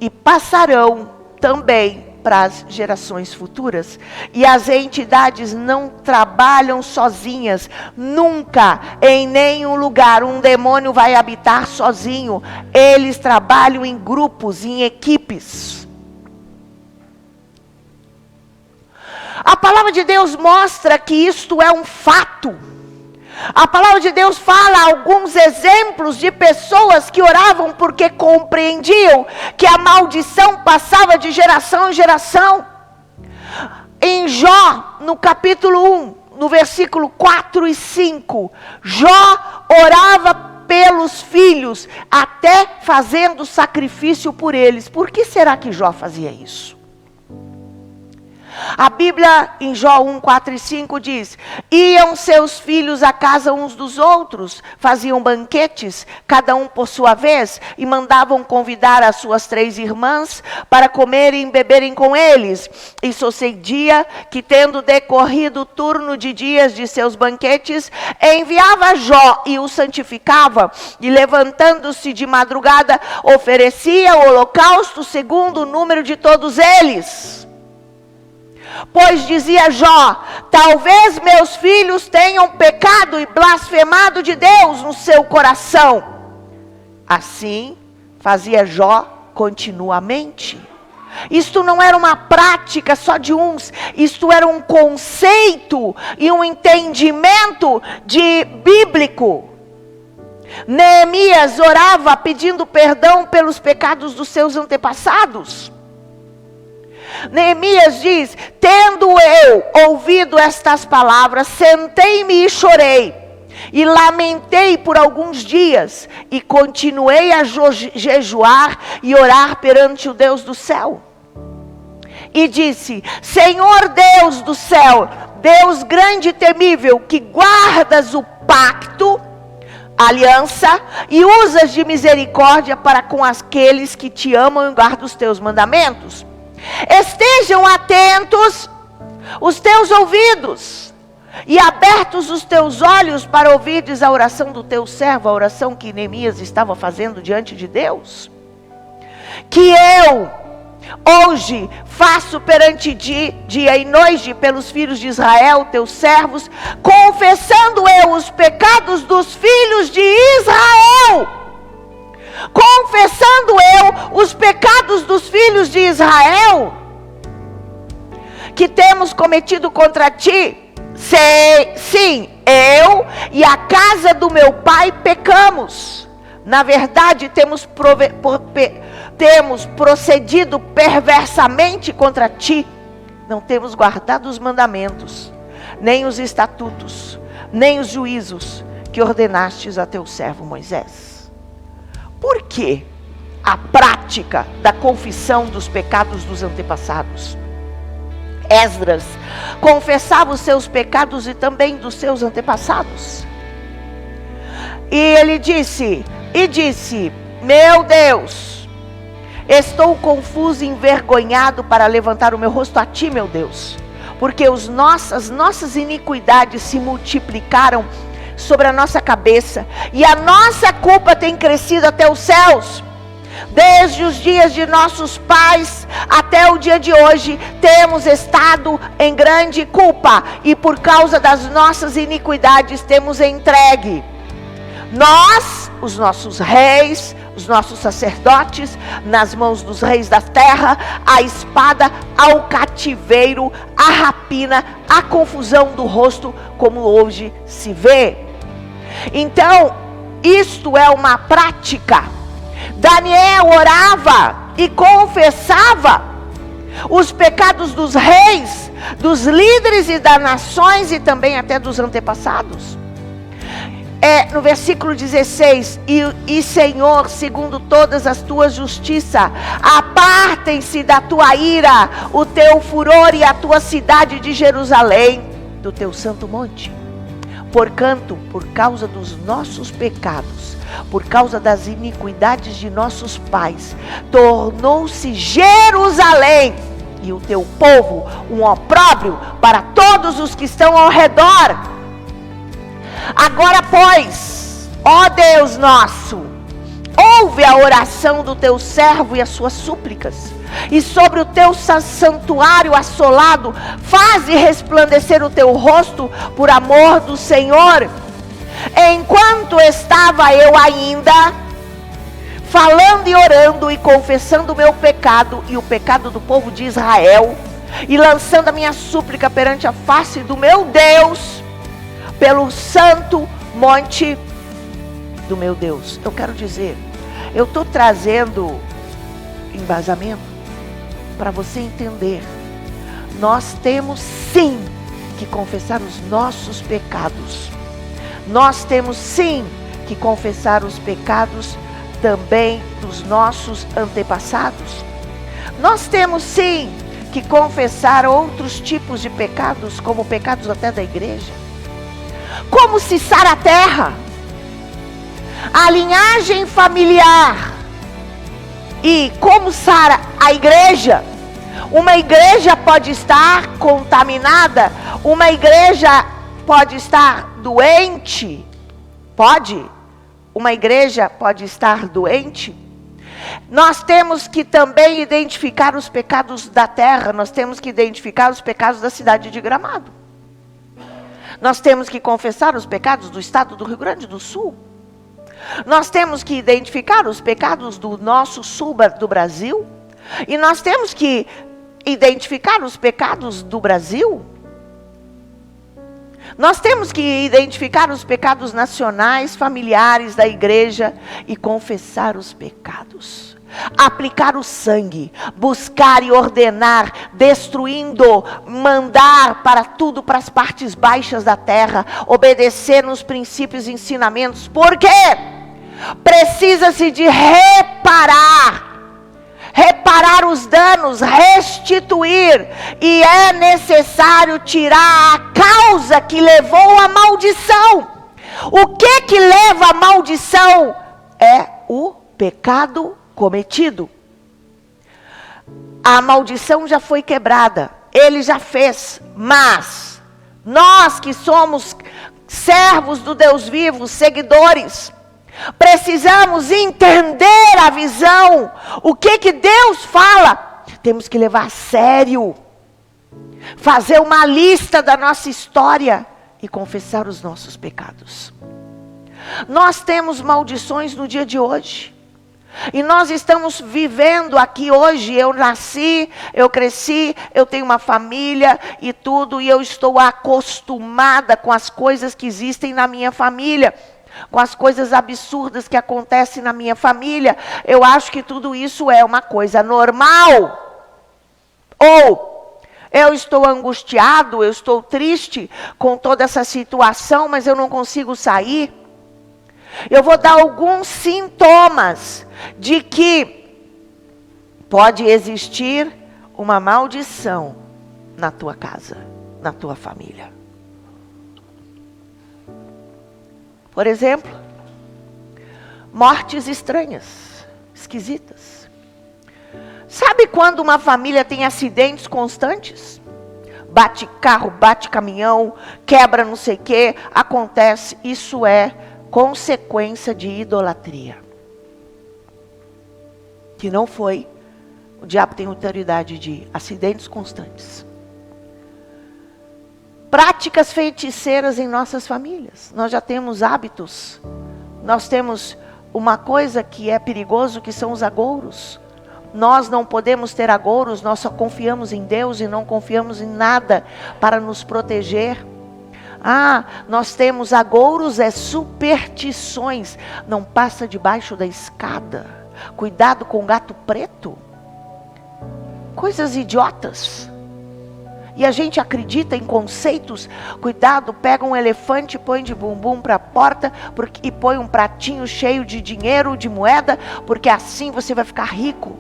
e passarão também para as gerações futuras. E as entidades não trabalham sozinhas, nunca, em nenhum lugar, um demônio vai habitar sozinho. Eles trabalham em grupos, em equipes. A palavra de Deus mostra que isto é um fato. A palavra de Deus fala alguns exemplos de pessoas que oravam porque compreendiam que a maldição passava de geração em geração. Em Jó, no capítulo 1, no versículo 4 e 5, Jó orava pelos filhos, até fazendo sacrifício por eles. Por que será que Jó fazia isso? A Bíblia em Jó 1, 4 e 5 diz: iam seus filhos à casa uns dos outros, faziam banquetes, cada um por sua vez, e mandavam convidar as suas 3 irmãs para comerem e beberem com eles. E sucedia que, tendo decorrido o turno de dias de seus banquetes, enviava Jó e o santificava, e levantando-se de madrugada, oferecia o holocausto segundo o número de todos eles. Pois dizia Jó: talvez meus filhos tenham pecado e blasfemado de Deus no seu coração. Assim fazia Jó continuamente. Isto não era uma prática só de uns, isto era um conceito e um entendimento bíblico. Neemias orava pedindo perdão pelos pecados dos seus antepassados. Neemias diz: tendo eu ouvido estas palavras, sentei-me e chorei, e lamentei por alguns dias, e continuei a jejuar e orar perante o Deus do céu. E disse: Senhor Deus do céu, Deus grande e temível, que guardas o pacto, aliança, e usas de misericórdia para com aqueles que te amam e guardam os teus mandamentos. Estejam atentos os teus ouvidos e abertos os teus olhos para ouvirdes a oração do teu servo, a oração que Neemias estava fazendo diante de Deus. Que eu hoje faço perante ti, dia e noite, pelos filhos de Israel, teus servos, confessando eu os pecados dos filhos de Israel. Confessando eu os pecados dos filhos de Israel que temos cometido contra ti. Sim, eu e a casa do meu pai pecamos. Na verdade, temos procedido perversamente contra ti. Não temos guardado os mandamentos, nem os estatutos, nem os juízos que ordenastes a teu servo Moisés. Por que a prática da confissão dos pecados dos antepassados? Esdras confessava os seus pecados e também dos seus antepassados. E ele disse, meu Deus, estou confuso e envergonhado para levantar o meu rosto a ti, meu Deus, porque as nossas iniquidades se multiplicaram sobre a nossa cabeça, e a nossa culpa tem crescido até os céus. Desde os dias de nossos pais até o dia de hoje, temos estado em grande culpa, e por causa das nossas iniquidades temos entregue nós os nossos reis, os nossos sacerdotes, nas mãos dos reis da terra, a espada, ao cativeiro, a rapina, a confusão do rosto, como hoje se vê. Então, isto é uma prática. Daniel orava e confessava os pecados dos reis, dos líderes e das nações e também até dos antepassados. No versículo 16, e Senhor, segundo todas as tuas justiças, apartem-se da tua ira, o teu furor e a tua cidade de Jerusalém, do teu santo monte. Porquanto, por causa dos nossos pecados, por causa das iniquidades de nossos pais, tornou-se Jerusalém e o teu povo um opróbrio para todos os que estão ao redor. Agora, pois, ó Deus nosso, ouve a oração do teu servo e as suas súplicas, e sobre o teu santuário assolado, faze resplandecer o teu rosto por amor do Senhor. Enquanto estava eu ainda falando e orando e confessando o meu pecado e o pecado do povo de Israel, e lançando a minha súplica perante a face do meu Deus, pelo santo monte do meu Deus. Eu quero dizer, eu estou trazendo embasamento para você entender. Nós temos sim que confessar os nossos pecados. Nós temos sim que confessar os pecados também dos nossos antepassados. Nós temos sim que confessar outros tipos de pecados, como pecados até da igreja. Como se sara a terra, a linhagem familiar, e como sara a igreja. Uma igreja pode estar contaminada, uma igreja pode estar doente, pode? Uma igreja pode estar doente. Nós temos que também identificar os pecados da terra, nós temos que identificar os pecados da cidade de Gramado. Nós temos que confessar os pecados do estado do Rio Grande do Sul. Nós temos que identificar os pecados do nosso sul do Brasil. E nós temos que identificar os pecados do Brasil. Nós temos que identificar os pecados nacionais, familiares da igreja e confessar os pecados. Aplicar o sangue, buscar e ordenar, destruindo, mandar para tudo, para as partes baixas da terra, obedecer nos princípios e ensinamentos. Por quê? Precisa-se de reparar os danos, restituir, e é necessário tirar a causa que levou à maldição. O que leva à maldição? É o pecado cometido. A maldição já foi quebrada, ele já fez, mas nós que somos servos do Deus vivo, seguidores, precisamos entender a visão, o que Deus fala. Temos que levar a sério, fazer uma lista da nossa história e confessar os nossos pecados. Nós temos maldições no dia de hoje, e nós estamos vivendo aqui hoje. Eu nasci, eu cresci, eu tenho uma família e tudo, e eu estou acostumada com as coisas que existem na minha família, com as coisas absurdas que acontecem na minha família. Eu acho que tudo isso é uma coisa normal. Ou eu estou angustiado, eu estou triste com toda essa situação, mas eu não consigo sair. Eu vou dar alguns sintomas de que pode existir uma maldição na tua casa, na tua família. Por exemplo, mortes estranhas, esquisitas. Sabe quando uma família tem acidentes constantes? Bate carro, bate caminhão, quebra não sei o que, acontece. Isso é consequência de idolatria. Que não foi, o diabo tem autoridade de acidentes constantes. Práticas feiticeiras em nossas famílias. Nós já temos hábitos, nós temos uma coisa que é perigoso, que são os agouros. Nós não podemos ter agouros, nós só confiamos em Deus e não confiamos em nada para nos proteger. Nós temos agouros, superstições. Não passa debaixo da escada. Cuidado com o gato preto. Coisas idiotas. E a gente acredita em conceitos. Cuidado, pega um elefante, põe de bumbum para a porta e põe um pratinho cheio de dinheiro, de moeda, porque assim você vai ficar rico.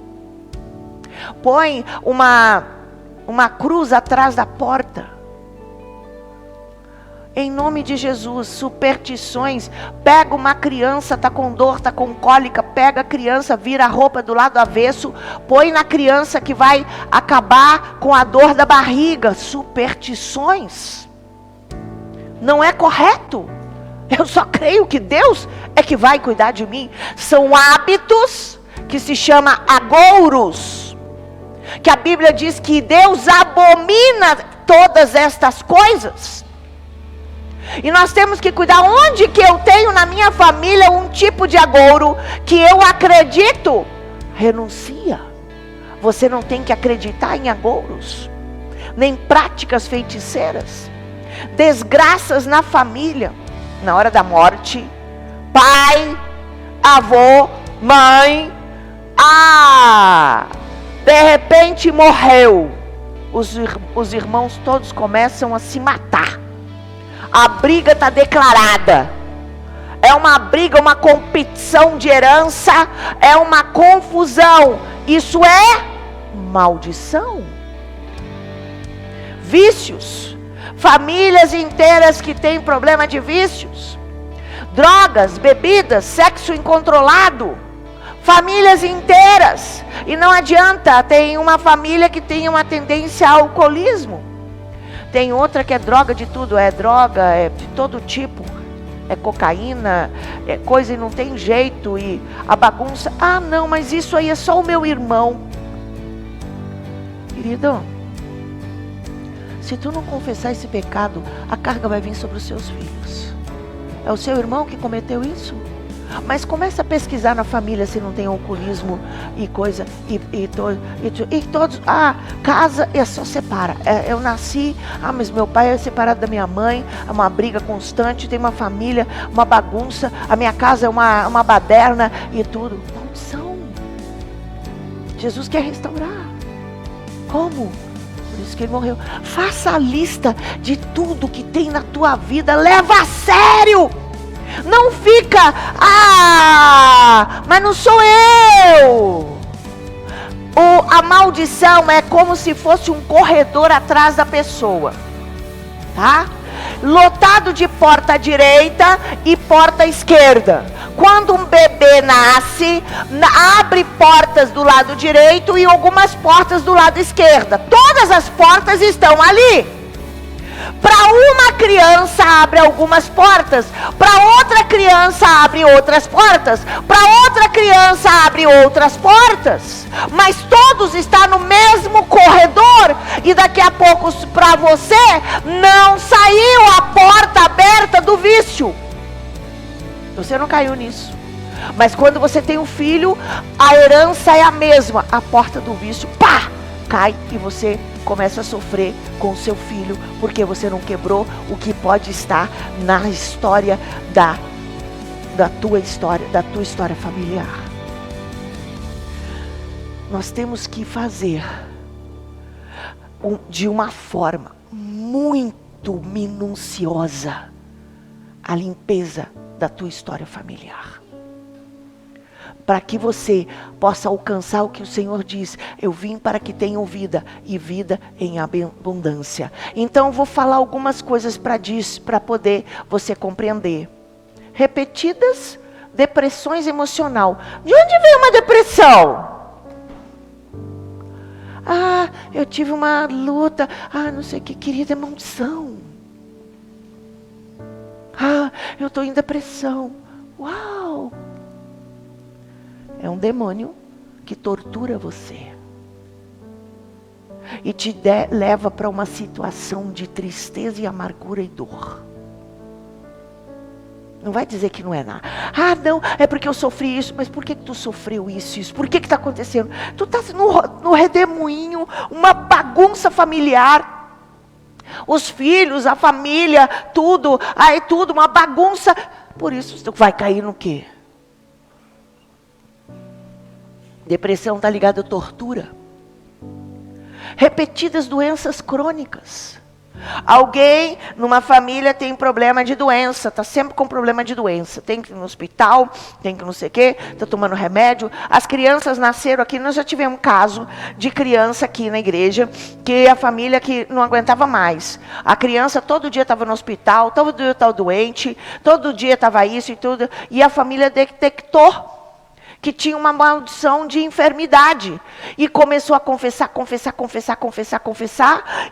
Põe uma cruz atrás da porta. Em nome de Jesus, superstições. Pega uma criança, está com dor, está com cólica, pega a criança, vira a roupa do lado avesso, põe na criança que vai acabar com a dor da barriga. Superstições. Não é correto. Eu só creio que Deus é que vai cuidar de mim. São hábitos que se chama agouros. Que a Bíblia diz que Deus abomina todas estas coisas. E nós temos que cuidar onde que eu tenho na minha família um tipo de agouro que eu acredito. Renuncia. Você não tem que acreditar em agouros, nem práticas feiticeiras. Desgraças na família. Na hora da morte, pai, avô, mãe, de repente morreu. Os irmãos todos começam a se matar. A briga está declarada. É uma briga, uma competição de herança. É uma confusão. Isso é maldição. Vícios. Famílias inteiras que têm problema de vícios. Drogas, bebidas, sexo incontrolado. Famílias inteiras. E não adianta. Tem uma família que tem uma tendência ao alcoolismo. Tem outra que é droga de tudo, é droga, é de todo tipo. É cocaína, é coisa e não tem jeito. E a bagunça, não, mas isso aí é só o meu irmão. Querido, se tu não confessar esse pecado, a carga vai vir sobre os seus filhos. É o seu irmão que cometeu isso? Mas começa a pesquisar na família se não tem alcoolismo e coisa, e todos, casa é só separa. Eu nasci, mas meu pai é separado da minha mãe, é uma briga constante, tem uma família, uma bagunça, a minha casa é uma baderna e tudo. Maldição. Jesus quer restaurar. Como? Por isso que ele morreu. Faça a lista de tudo que tem na tua vida, leva a sério. Não fica, mas não sou eu. A maldição é como se fosse um corredor atrás da pessoa, tá? Lotado de porta direita e porta esquerda. Quando um bebê nasce, abre portas do lado direito e algumas portas do lado esquerdo. Todas as portas estão ali. Para uma criança abre algumas portas, para outra criança abre outras portas, para outra criança abre outras portas, mas todos estão no mesmo corredor, e daqui a pouco para você não saiu a porta aberta do vício. Você não caiu nisso. Mas quando você tem um filho, a herança é a mesma, a porta do vício, cai e você começa a sofrer com o seu filho, porque você não quebrou o que pode estar na história da tua história familiar. Nós temos que fazer de uma forma muito minuciosa a limpeza da tua história familiar, para que você possa alcançar o que o Senhor diz: eu vim para que tenham vida, e vida em abundância. Então eu vou falar algumas coisas para poder você compreender. Repetidas depressões emocional. De onde vem uma depressão? Eu tive uma luta, não sei o que, querida, é maldição. Eu estou em depressão. Uau! É um demônio que tortura você e te leva para uma situação de tristeza e amargura e dor. Não vai dizer que não é nada. Ah, não, é porque eu sofri isso. Mas por que tu sofreu isso? Por que está acontecendo? Tu está no redemoinho, uma bagunça familiar. Os filhos, a família, tudo. Aí tudo, uma bagunça. Por isso tu vai cair no quê? Depressão está ligada à tortura. Repetidas doenças crônicas. Alguém numa família tem problema de doença, está sempre com problema de doença, tem que ir no hospital, tem que não sei o quê, está tomando remédio. As crianças nasceram aqui, nós já tivemos um caso de criança aqui na igreja, que a família que não aguentava mais. A criança todo dia estava no hospital, todo dia estava doente, todo dia estava isso e tudo, e a família detectou que tinha uma maldição de enfermidade. E começou a confessar.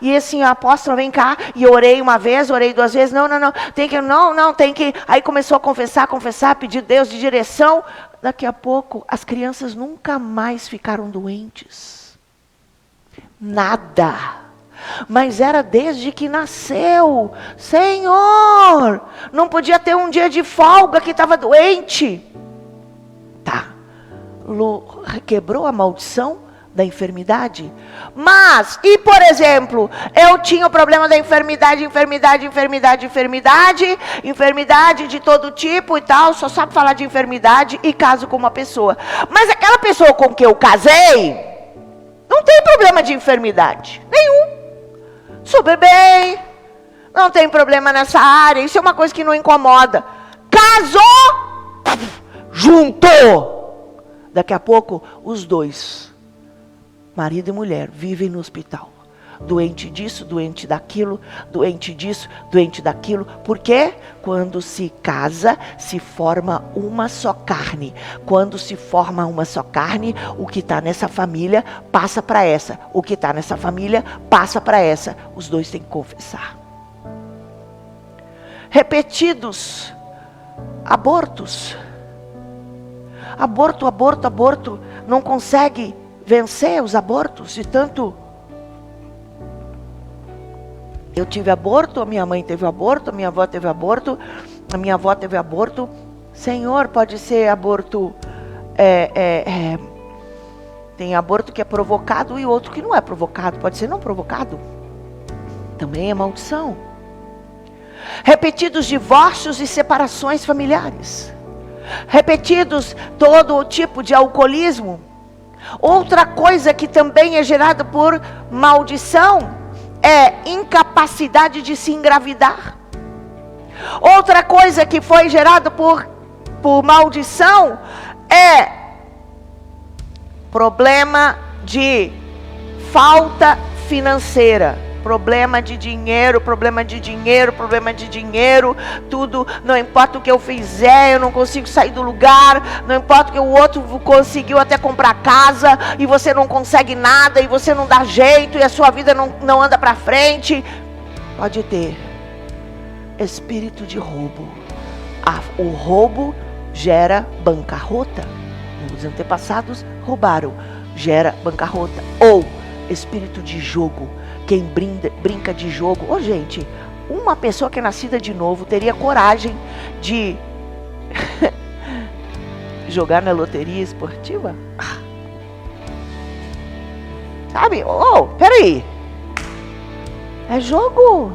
E assim, apóstolo, vem cá. E eu orei uma vez, orei duas vezes. Não, tem que... Aí começou a confessar, pedir Deus de direção. Daqui a pouco, as crianças nunca mais ficaram doentes. Nada. Mas era desde que nasceu. Senhor, não podia ter um dia de folga que estava doente. Tá. Quebrou a maldição da enfermidade. Mas, e por exemplo, eu tinha o problema da enfermidade de todo tipo e tal, só sabe falar de enfermidade e caso com uma pessoa. Mas aquela pessoa com que eu casei, não tem problema de enfermidade, nenhum. Super bem, não tem problema nessa área, isso é uma coisa que não incomoda. Casou, juntou. Daqui a pouco, os dois, marido e mulher, vivem no hospital. Doente disso, doente daquilo, doente disso, doente daquilo. Porque quando se casa, se forma uma só carne. Quando se forma uma só carne, o que está nessa família passa para essa. O que está nessa família passa para essa. Os dois têm que confessar. Repetidos abortos. Aborto, não consegue vencer os abortos, de tanto. Eu tive aborto, a minha mãe teve aborto, a minha avó teve aborto, a minha avó teve aborto. Senhor, pode ser aborto, tem aborto que é provocado e outro que não é provocado, pode ser não provocado. Também é maldição. Repetidos divórcios e separações familiares. Repetidos todo tipo de alcoolismo. Outra coisa que também é gerada por maldição é incapacidade de se engravidar. Outra coisa que foi gerada por maldição é problema de falta financeira. Problema de dinheiro, tudo, não importa o que eu fizer, eu não consigo sair do lugar, não importa o que o outro conseguiu até comprar casa, e você não consegue nada, e você não dá jeito, e a sua vida não anda para frente. Pode ter espírito de roubo. O roubo gera bancarrota. Os antepassados roubaram, gera bancarrota. Ou espírito de jogo. Quem brinca de jogo. Gente, uma pessoa que é nascida de novo teria coragem de jogar na loteria esportiva? Sabe? Peraí. É jogo.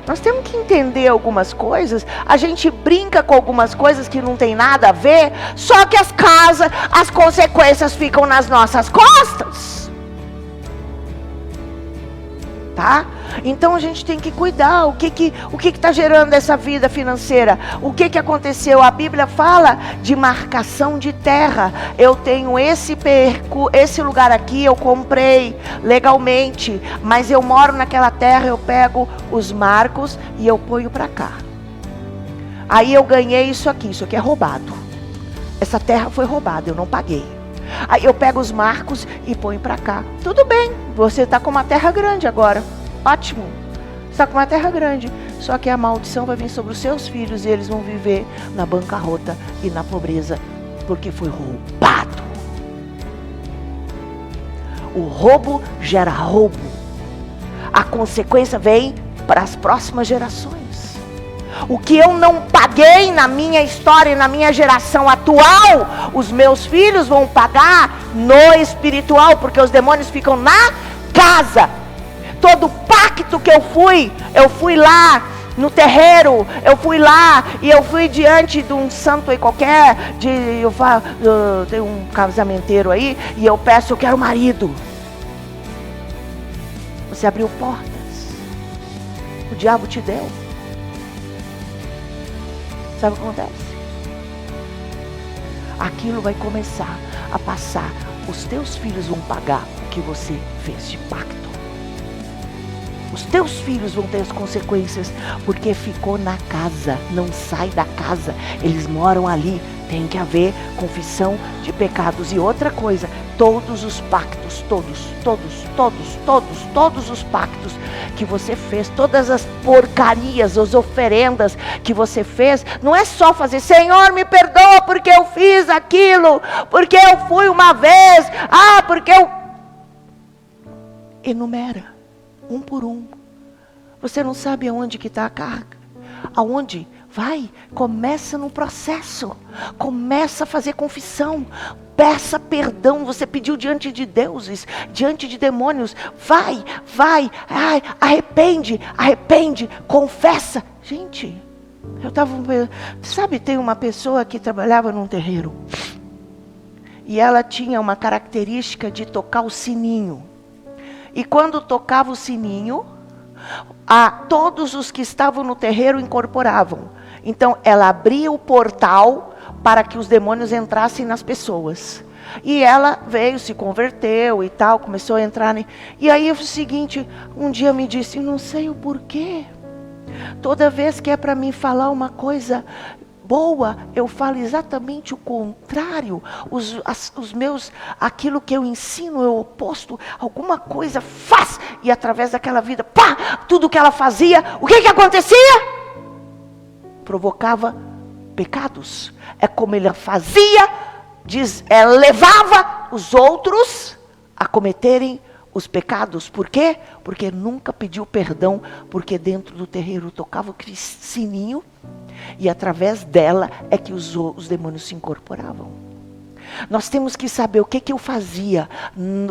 Nós temos que entender algumas coisas. A gente brinca com algumas coisas que não tem nada a ver, só que as consequências ficam nas nossas costas. Tá? Então a gente tem que cuidar. O que está gerando essa vida financeira? O que aconteceu? A Bíblia fala de marcação de terra. Eu tenho esse lugar aqui, eu comprei legalmente, mas eu moro naquela terra, eu pego os marcos e eu ponho para cá. Aí eu ganhei isso aqui é roubado. Essa terra foi roubada, eu não paguei. Aí eu pego os marcos e ponho para cá. Tudo bem, você está com uma terra grande agora. Ótimo. Você está com uma terra grande. Só que a maldição vai vir sobre os seus filhos e eles vão viver na bancarrota e na pobreza, porque foi roubado. O roubo gera roubo. A consequência vem para as próximas gerações. O que eu não paguei na minha história, na minha geração atual, os meus filhos vão pagar no espiritual, porque os demônios ficam na casa. Todo pacto que eu fui lá no terreiro, eu fui lá e eu fui diante de um santo aí qualquer, tem um casamenteiro aí, e eu peço, eu quero marido. Você abriu portas, o diabo te deu. Sabe o que acontece? Aquilo vai começar a passar. Os teus filhos vão pagar o que você fez de pacto. Os teus filhos vão ter as consequências, porque ficou na casa, não sai da casa, eles moram ali. Tem que haver confissão de pecados. E outra coisa, todos os pactos, todos os pactos que você fez, todas as porcarias, as oferendas que você fez, não é só fazer, Senhor me perdoa porque eu fiz aquilo, porque eu fui uma vez, porque eu... Enumera, um por um. Você não sabe aonde que está a carga, aonde... Vai, começa no processo, começa a fazer confissão, peça perdão, você pediu diante de deuses, diante de demônios, vai, arrepende, confessa. Gente, tem uma pessoa que trabalhava num terreiro, e ela tinha uma característica de tocar o sininho, e quando tocava o sininho, todos os que estavam no terreiro incorporavam. Então, ela abria o portal para que os demônios entrassem nas pessoas. E ela veio, se converteu e tal, começou a entrar. E aí, o seguinte, um dia me disse, não sei o porquê. Toda vez que é para mim falar uma coisa boa, eu falo exatamente o contrário. Aquilo que eu ensino é o oposto. Alguma coisa faz. E através daquela vida, tudo que ela fazia, o que acontecia? Provocava pecados. É como ele fazia, levava os outros a cometerem os pecados. Por quê? Porque nunca pediu perdão, porque dentro do terreiro tocava o sininho, e através dela é que os demônios se incorporavam. Nós temos que saber o que eu fazia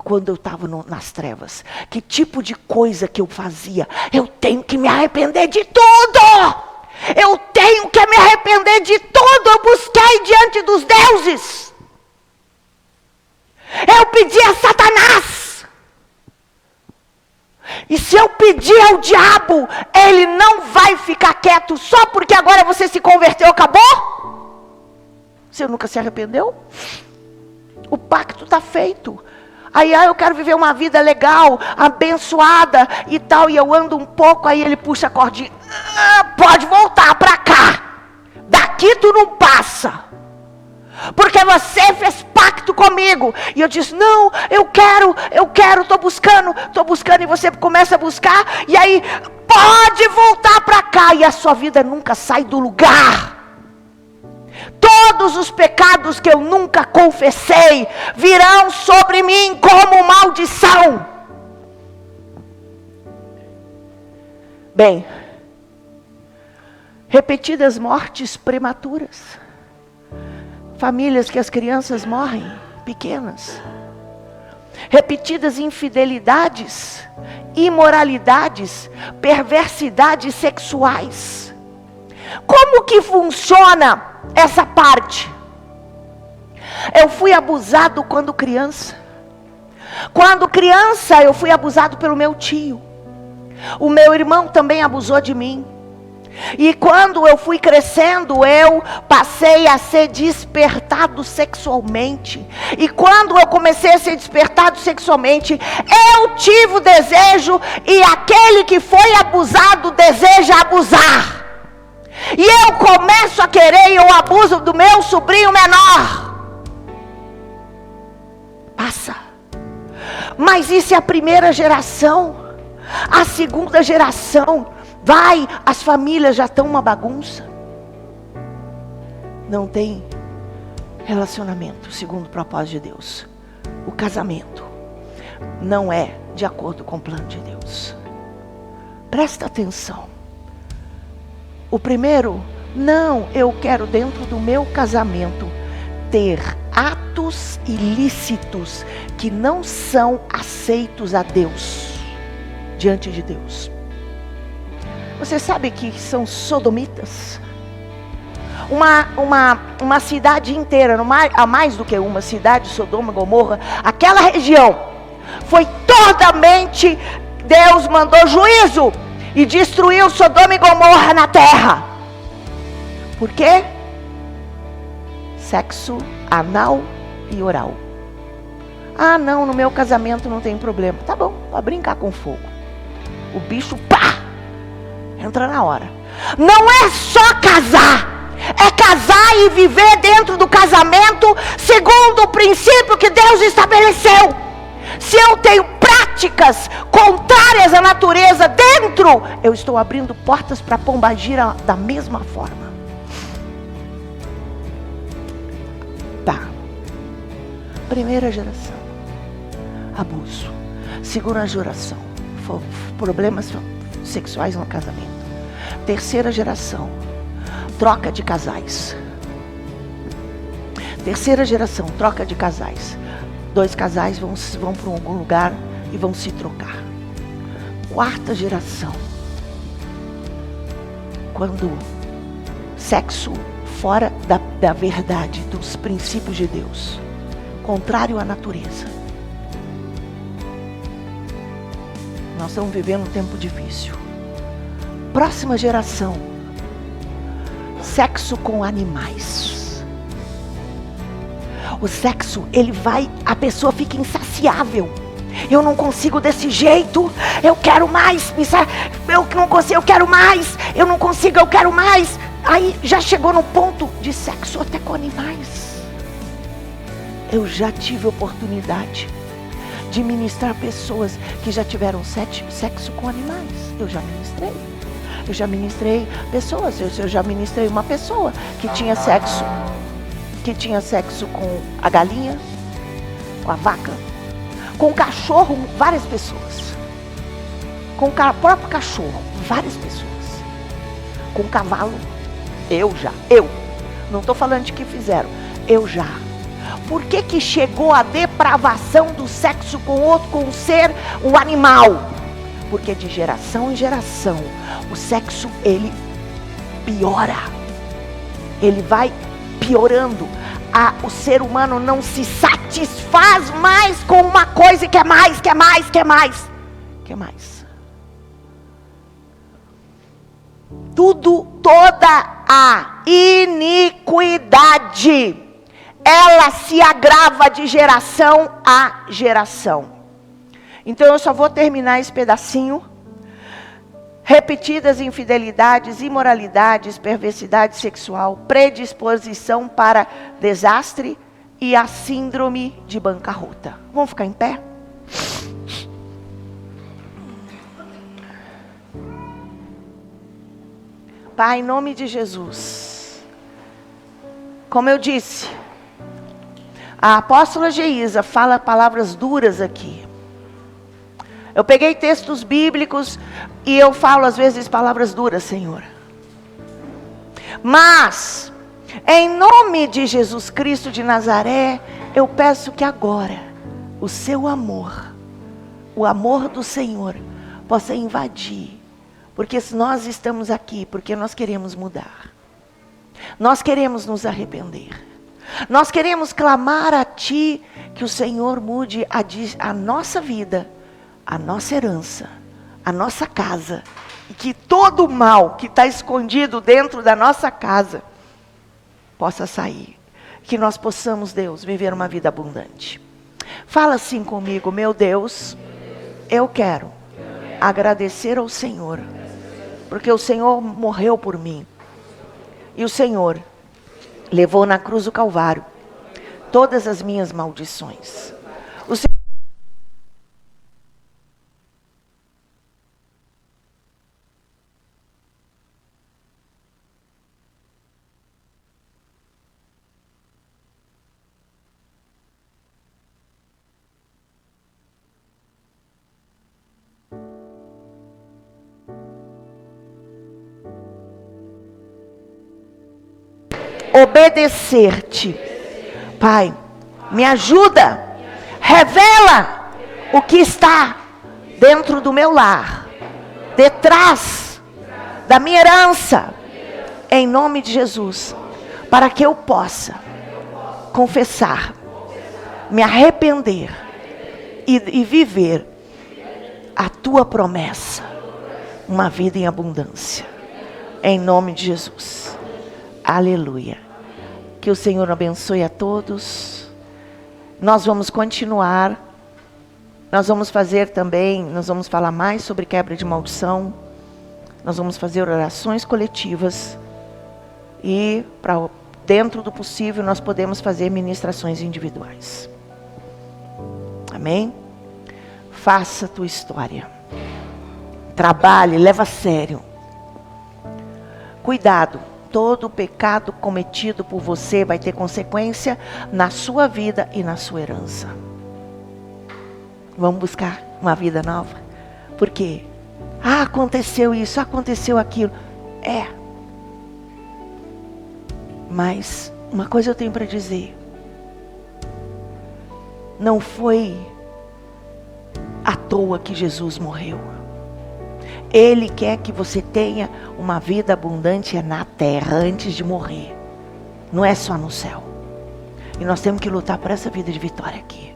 quando eu estava nas trevas. Que tipo de coisa que eu fazia. Eu tenho que me arrepender de tudo! Eu tenho que me arrepender de tudo. Eu busquei diante dos deuses. Eu pedi a Satanás. E se eu pedir ao diabo, ele não vai ficar quieto só porque agora você se converteu, acabou? Você nunca se arrependeu? O pacto está feito. Aí eu quero viver uma vida legal, abençoada e tal, e eu ando um pouco, aí ele puxa a cordinha. Pode voltar para cá. Daqui tu não passa. Porque você fez pacto comigo. E eu disse, não, eu quero, estou buscando. E você começa a buscar, e aí, pode voltar para cá. E a sua vida nunca sai do lugar. Todos os pecados que eu nunca confessei virão sobre mim como maldição. Bem, repetidas mortes prematuras. Famílias que as crianças morrem pequenas. Repetidas infidelidades, imoralidades, perversidades sexuais. Como que funciona essa parte? Eu fui abusado quando criança. Quando criança eu fui abusado pelo meu tio. O meu irmão também abusou de mim. E quando eu fui crescendo, eu passei a ser despertado sexualmente. E quando eu comecei a ser despertado sexualmente, eu tive o desejo, e aquele que foi abusado deseja abusar. E eu começo a querer, e eu abuso do meu sobrinho menor. Passa. Mas isso é a primeira geração. A segunda geração, as famílias já estão uma bagunça. Não tem relacionamento segundo o propósito de Deus. O casamento não é de acordo com o plano de Deus. Presta atenção. O primeiro, não, eu quero dentro do meu casamento ter atos ilícitos que não são aceitos a Deus, diante de Deus. Você sabe que são sodomitas? Uma cidade inteira, há mais do que uma cidade, Sodoma e Gomorra, aquela região foi totalmente, Deus mandou juízo e destruiu Sodoma e Gomorra na terra. Por quê? Sexo anal e oral. Ah, não, no meu casamento não tem problema. Tá bom, pode brincar com fogo. O bicho, pá, entra na hora. Não é só casar. É casar e viver dentro do casamento segundo o princípio que Deus estabeleceu. Se eu tenho práticas contrárias à natureza dentro, eu estou abrindo portas para a pombagira da mesma forma. Tá. Primeira geração, abuso. Segunda geração, problemas sexuais no casamento. Terceira geração, troca de casais. Terceira geração, troca de casais. 2 casais vão para algum lugar e vão se trocar. Quarta geração, quando sexo fora da verdade, dos princípios de Deus, contrário à natureza. Nós estamos vivendo um tempo difícil. Próxima geração, sexo com animais. O sexo, a pessoa fica insaciável. Eu não consigo desse jeito, eu quero mais, eu não consigo, eu quero mais, eu não consigo, eu quero mais. Aí já chegou no ponto de sexo até com animais. Eu já tive oportunidade de ministrar pessoas que já tiveram sexo com animais. Eu já ministrei pessoas, eu já ministrei uma pessoa que tinha sexo com a galinha, com a vaca, com o cachorro, várias pessoas. Com o próprio cachorro, várias pessoas. Com o cavalo, eu. Não estou falando de que fizeram, eu já. Por que chegou a depravação do sexo com o animal? Porque de geração em geração, o sexo, ele piora. Ele vai piorando. O ser humano não se satisfaz mais com uma coisa e quer mais. Toda a iniquidade, ela se agrava de geração a geração. Então eu só vou terminar esse pedacinho. Repetidas infidelidades, imoralidades, perversidade sexual, predisposição para desastre e a síndrome de bancarrota. Vamos ficar em pé? Pai, em nome de Jesus, como eu disse, a apóstola Geisa fala palavras duras aqui. Eu peguei textos bíblicos e eu falo às vezes palavras duras, Senhor. Mas, em nome de Jesus Cristo de Nazaré, eu peço que agora o seu amor, o amor do Senhor, possa invadir. Porque se nós estamos aqui, porque nós queremos mudar. Nós queremos nos arrepender. Nós queremos clamar a Ti que o Senhor mude a nossa vida, a nossa herança, a nossa casa, e que todo o mal que está escondido dentro da nossa casa possa sair, que nós possamos, Deus, viver uma vida abundante. Fala assim comigo: meu Deus, eu quero agradecer ao Senhor, porque o Senhor morreu por mim, e o Senhor levou na cruz do Calvário todas as minhas maldições. O Senhor obedecer-te. Pai, me ajuda, revela o que está dentro do meu lar, detrás da minha herança, em nome de Jesus, para que eu possa confessar, me arrepender e viver a tua promessa, uma vida em abundância, em nome de Jesus. Aleluia. Que o Senhor abençoe a todos. Nós vamos continuar. Nós vamos fazer também, nós vamos falar mais sobre quebra de maldição. Nós vamos fazer orações coletivas. E, dentro do possível, nós podemos fazer ministrações individuais. Amém? Faça a tua história. Trabalhe, leva a sério. Cuidado. Todo pecado cometido por você vai ter consequência na sua vida e na sua herança. Vamos buscar uma vida nova? Por quê? Aconteceu isso, aconteceu aquilo. Mas uma coisa eu tenho para dizer. Não foi à toa que Jesus morreu. Ele quer que você tenha uma vida abundante na terra antes de morrer. Não é só no céu. E nós temos que lutar por essa vida de vitória aqui.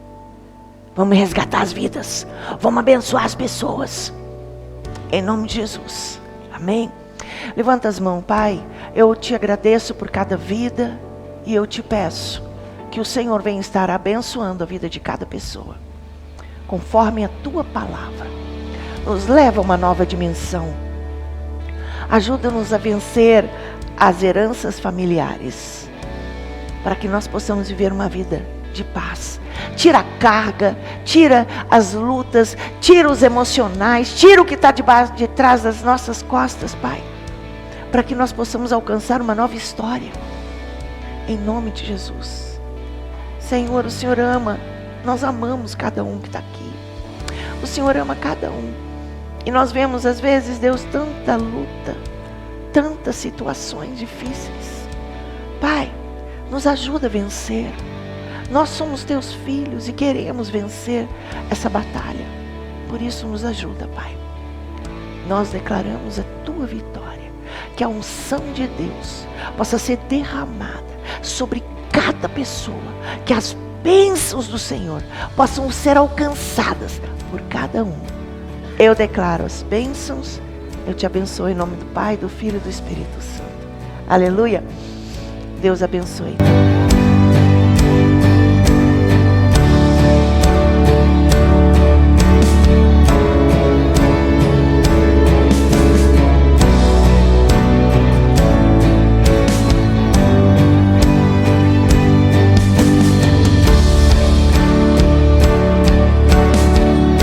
Vamos resgatar as vidas. Vamos abençoar as pessoas. Em nome de Jesus. Amém? Levanta as mãos, Pai. Eu te agradeço por cada vida. E eu te peço que o Senhor venha estar abençoando a vida de cada pessoa. Conforme a tua palavra. Nos leva a uma nova dimensão. Ajuda-nos a vencer as heranças familiares. Para que nós possamos viver uma vida de paz. Tira a carga, tira as lutas, tira os emocionais, tira o que está de trás das nossas costas, Pai. Para que nós possamos alcançar uma nova história. Em nome de Jesus. Senhor, o Senhor ama. Nós amamos cada um que está aqui. O Senhor ama cada um. E nós vemos às vezes, Deus, tanta luta, tantas situações difíceis. Pai, nos ajuda a vencer. Nós somos teus filhos e queremos vencer essa batalha. Por isso nos ajuda, Pai. Nós declaramos a tua vitória. Que a unção de Deus possa ser derramada sobre cada pessoa. Que as bênçãos do Senhor possam ser alcançadas por cada um. Eu declaro as bênçãos. Eu te abençoo em nome do Pai, do Filho e do Espírito Santo. Aleluia. Deus abençoe.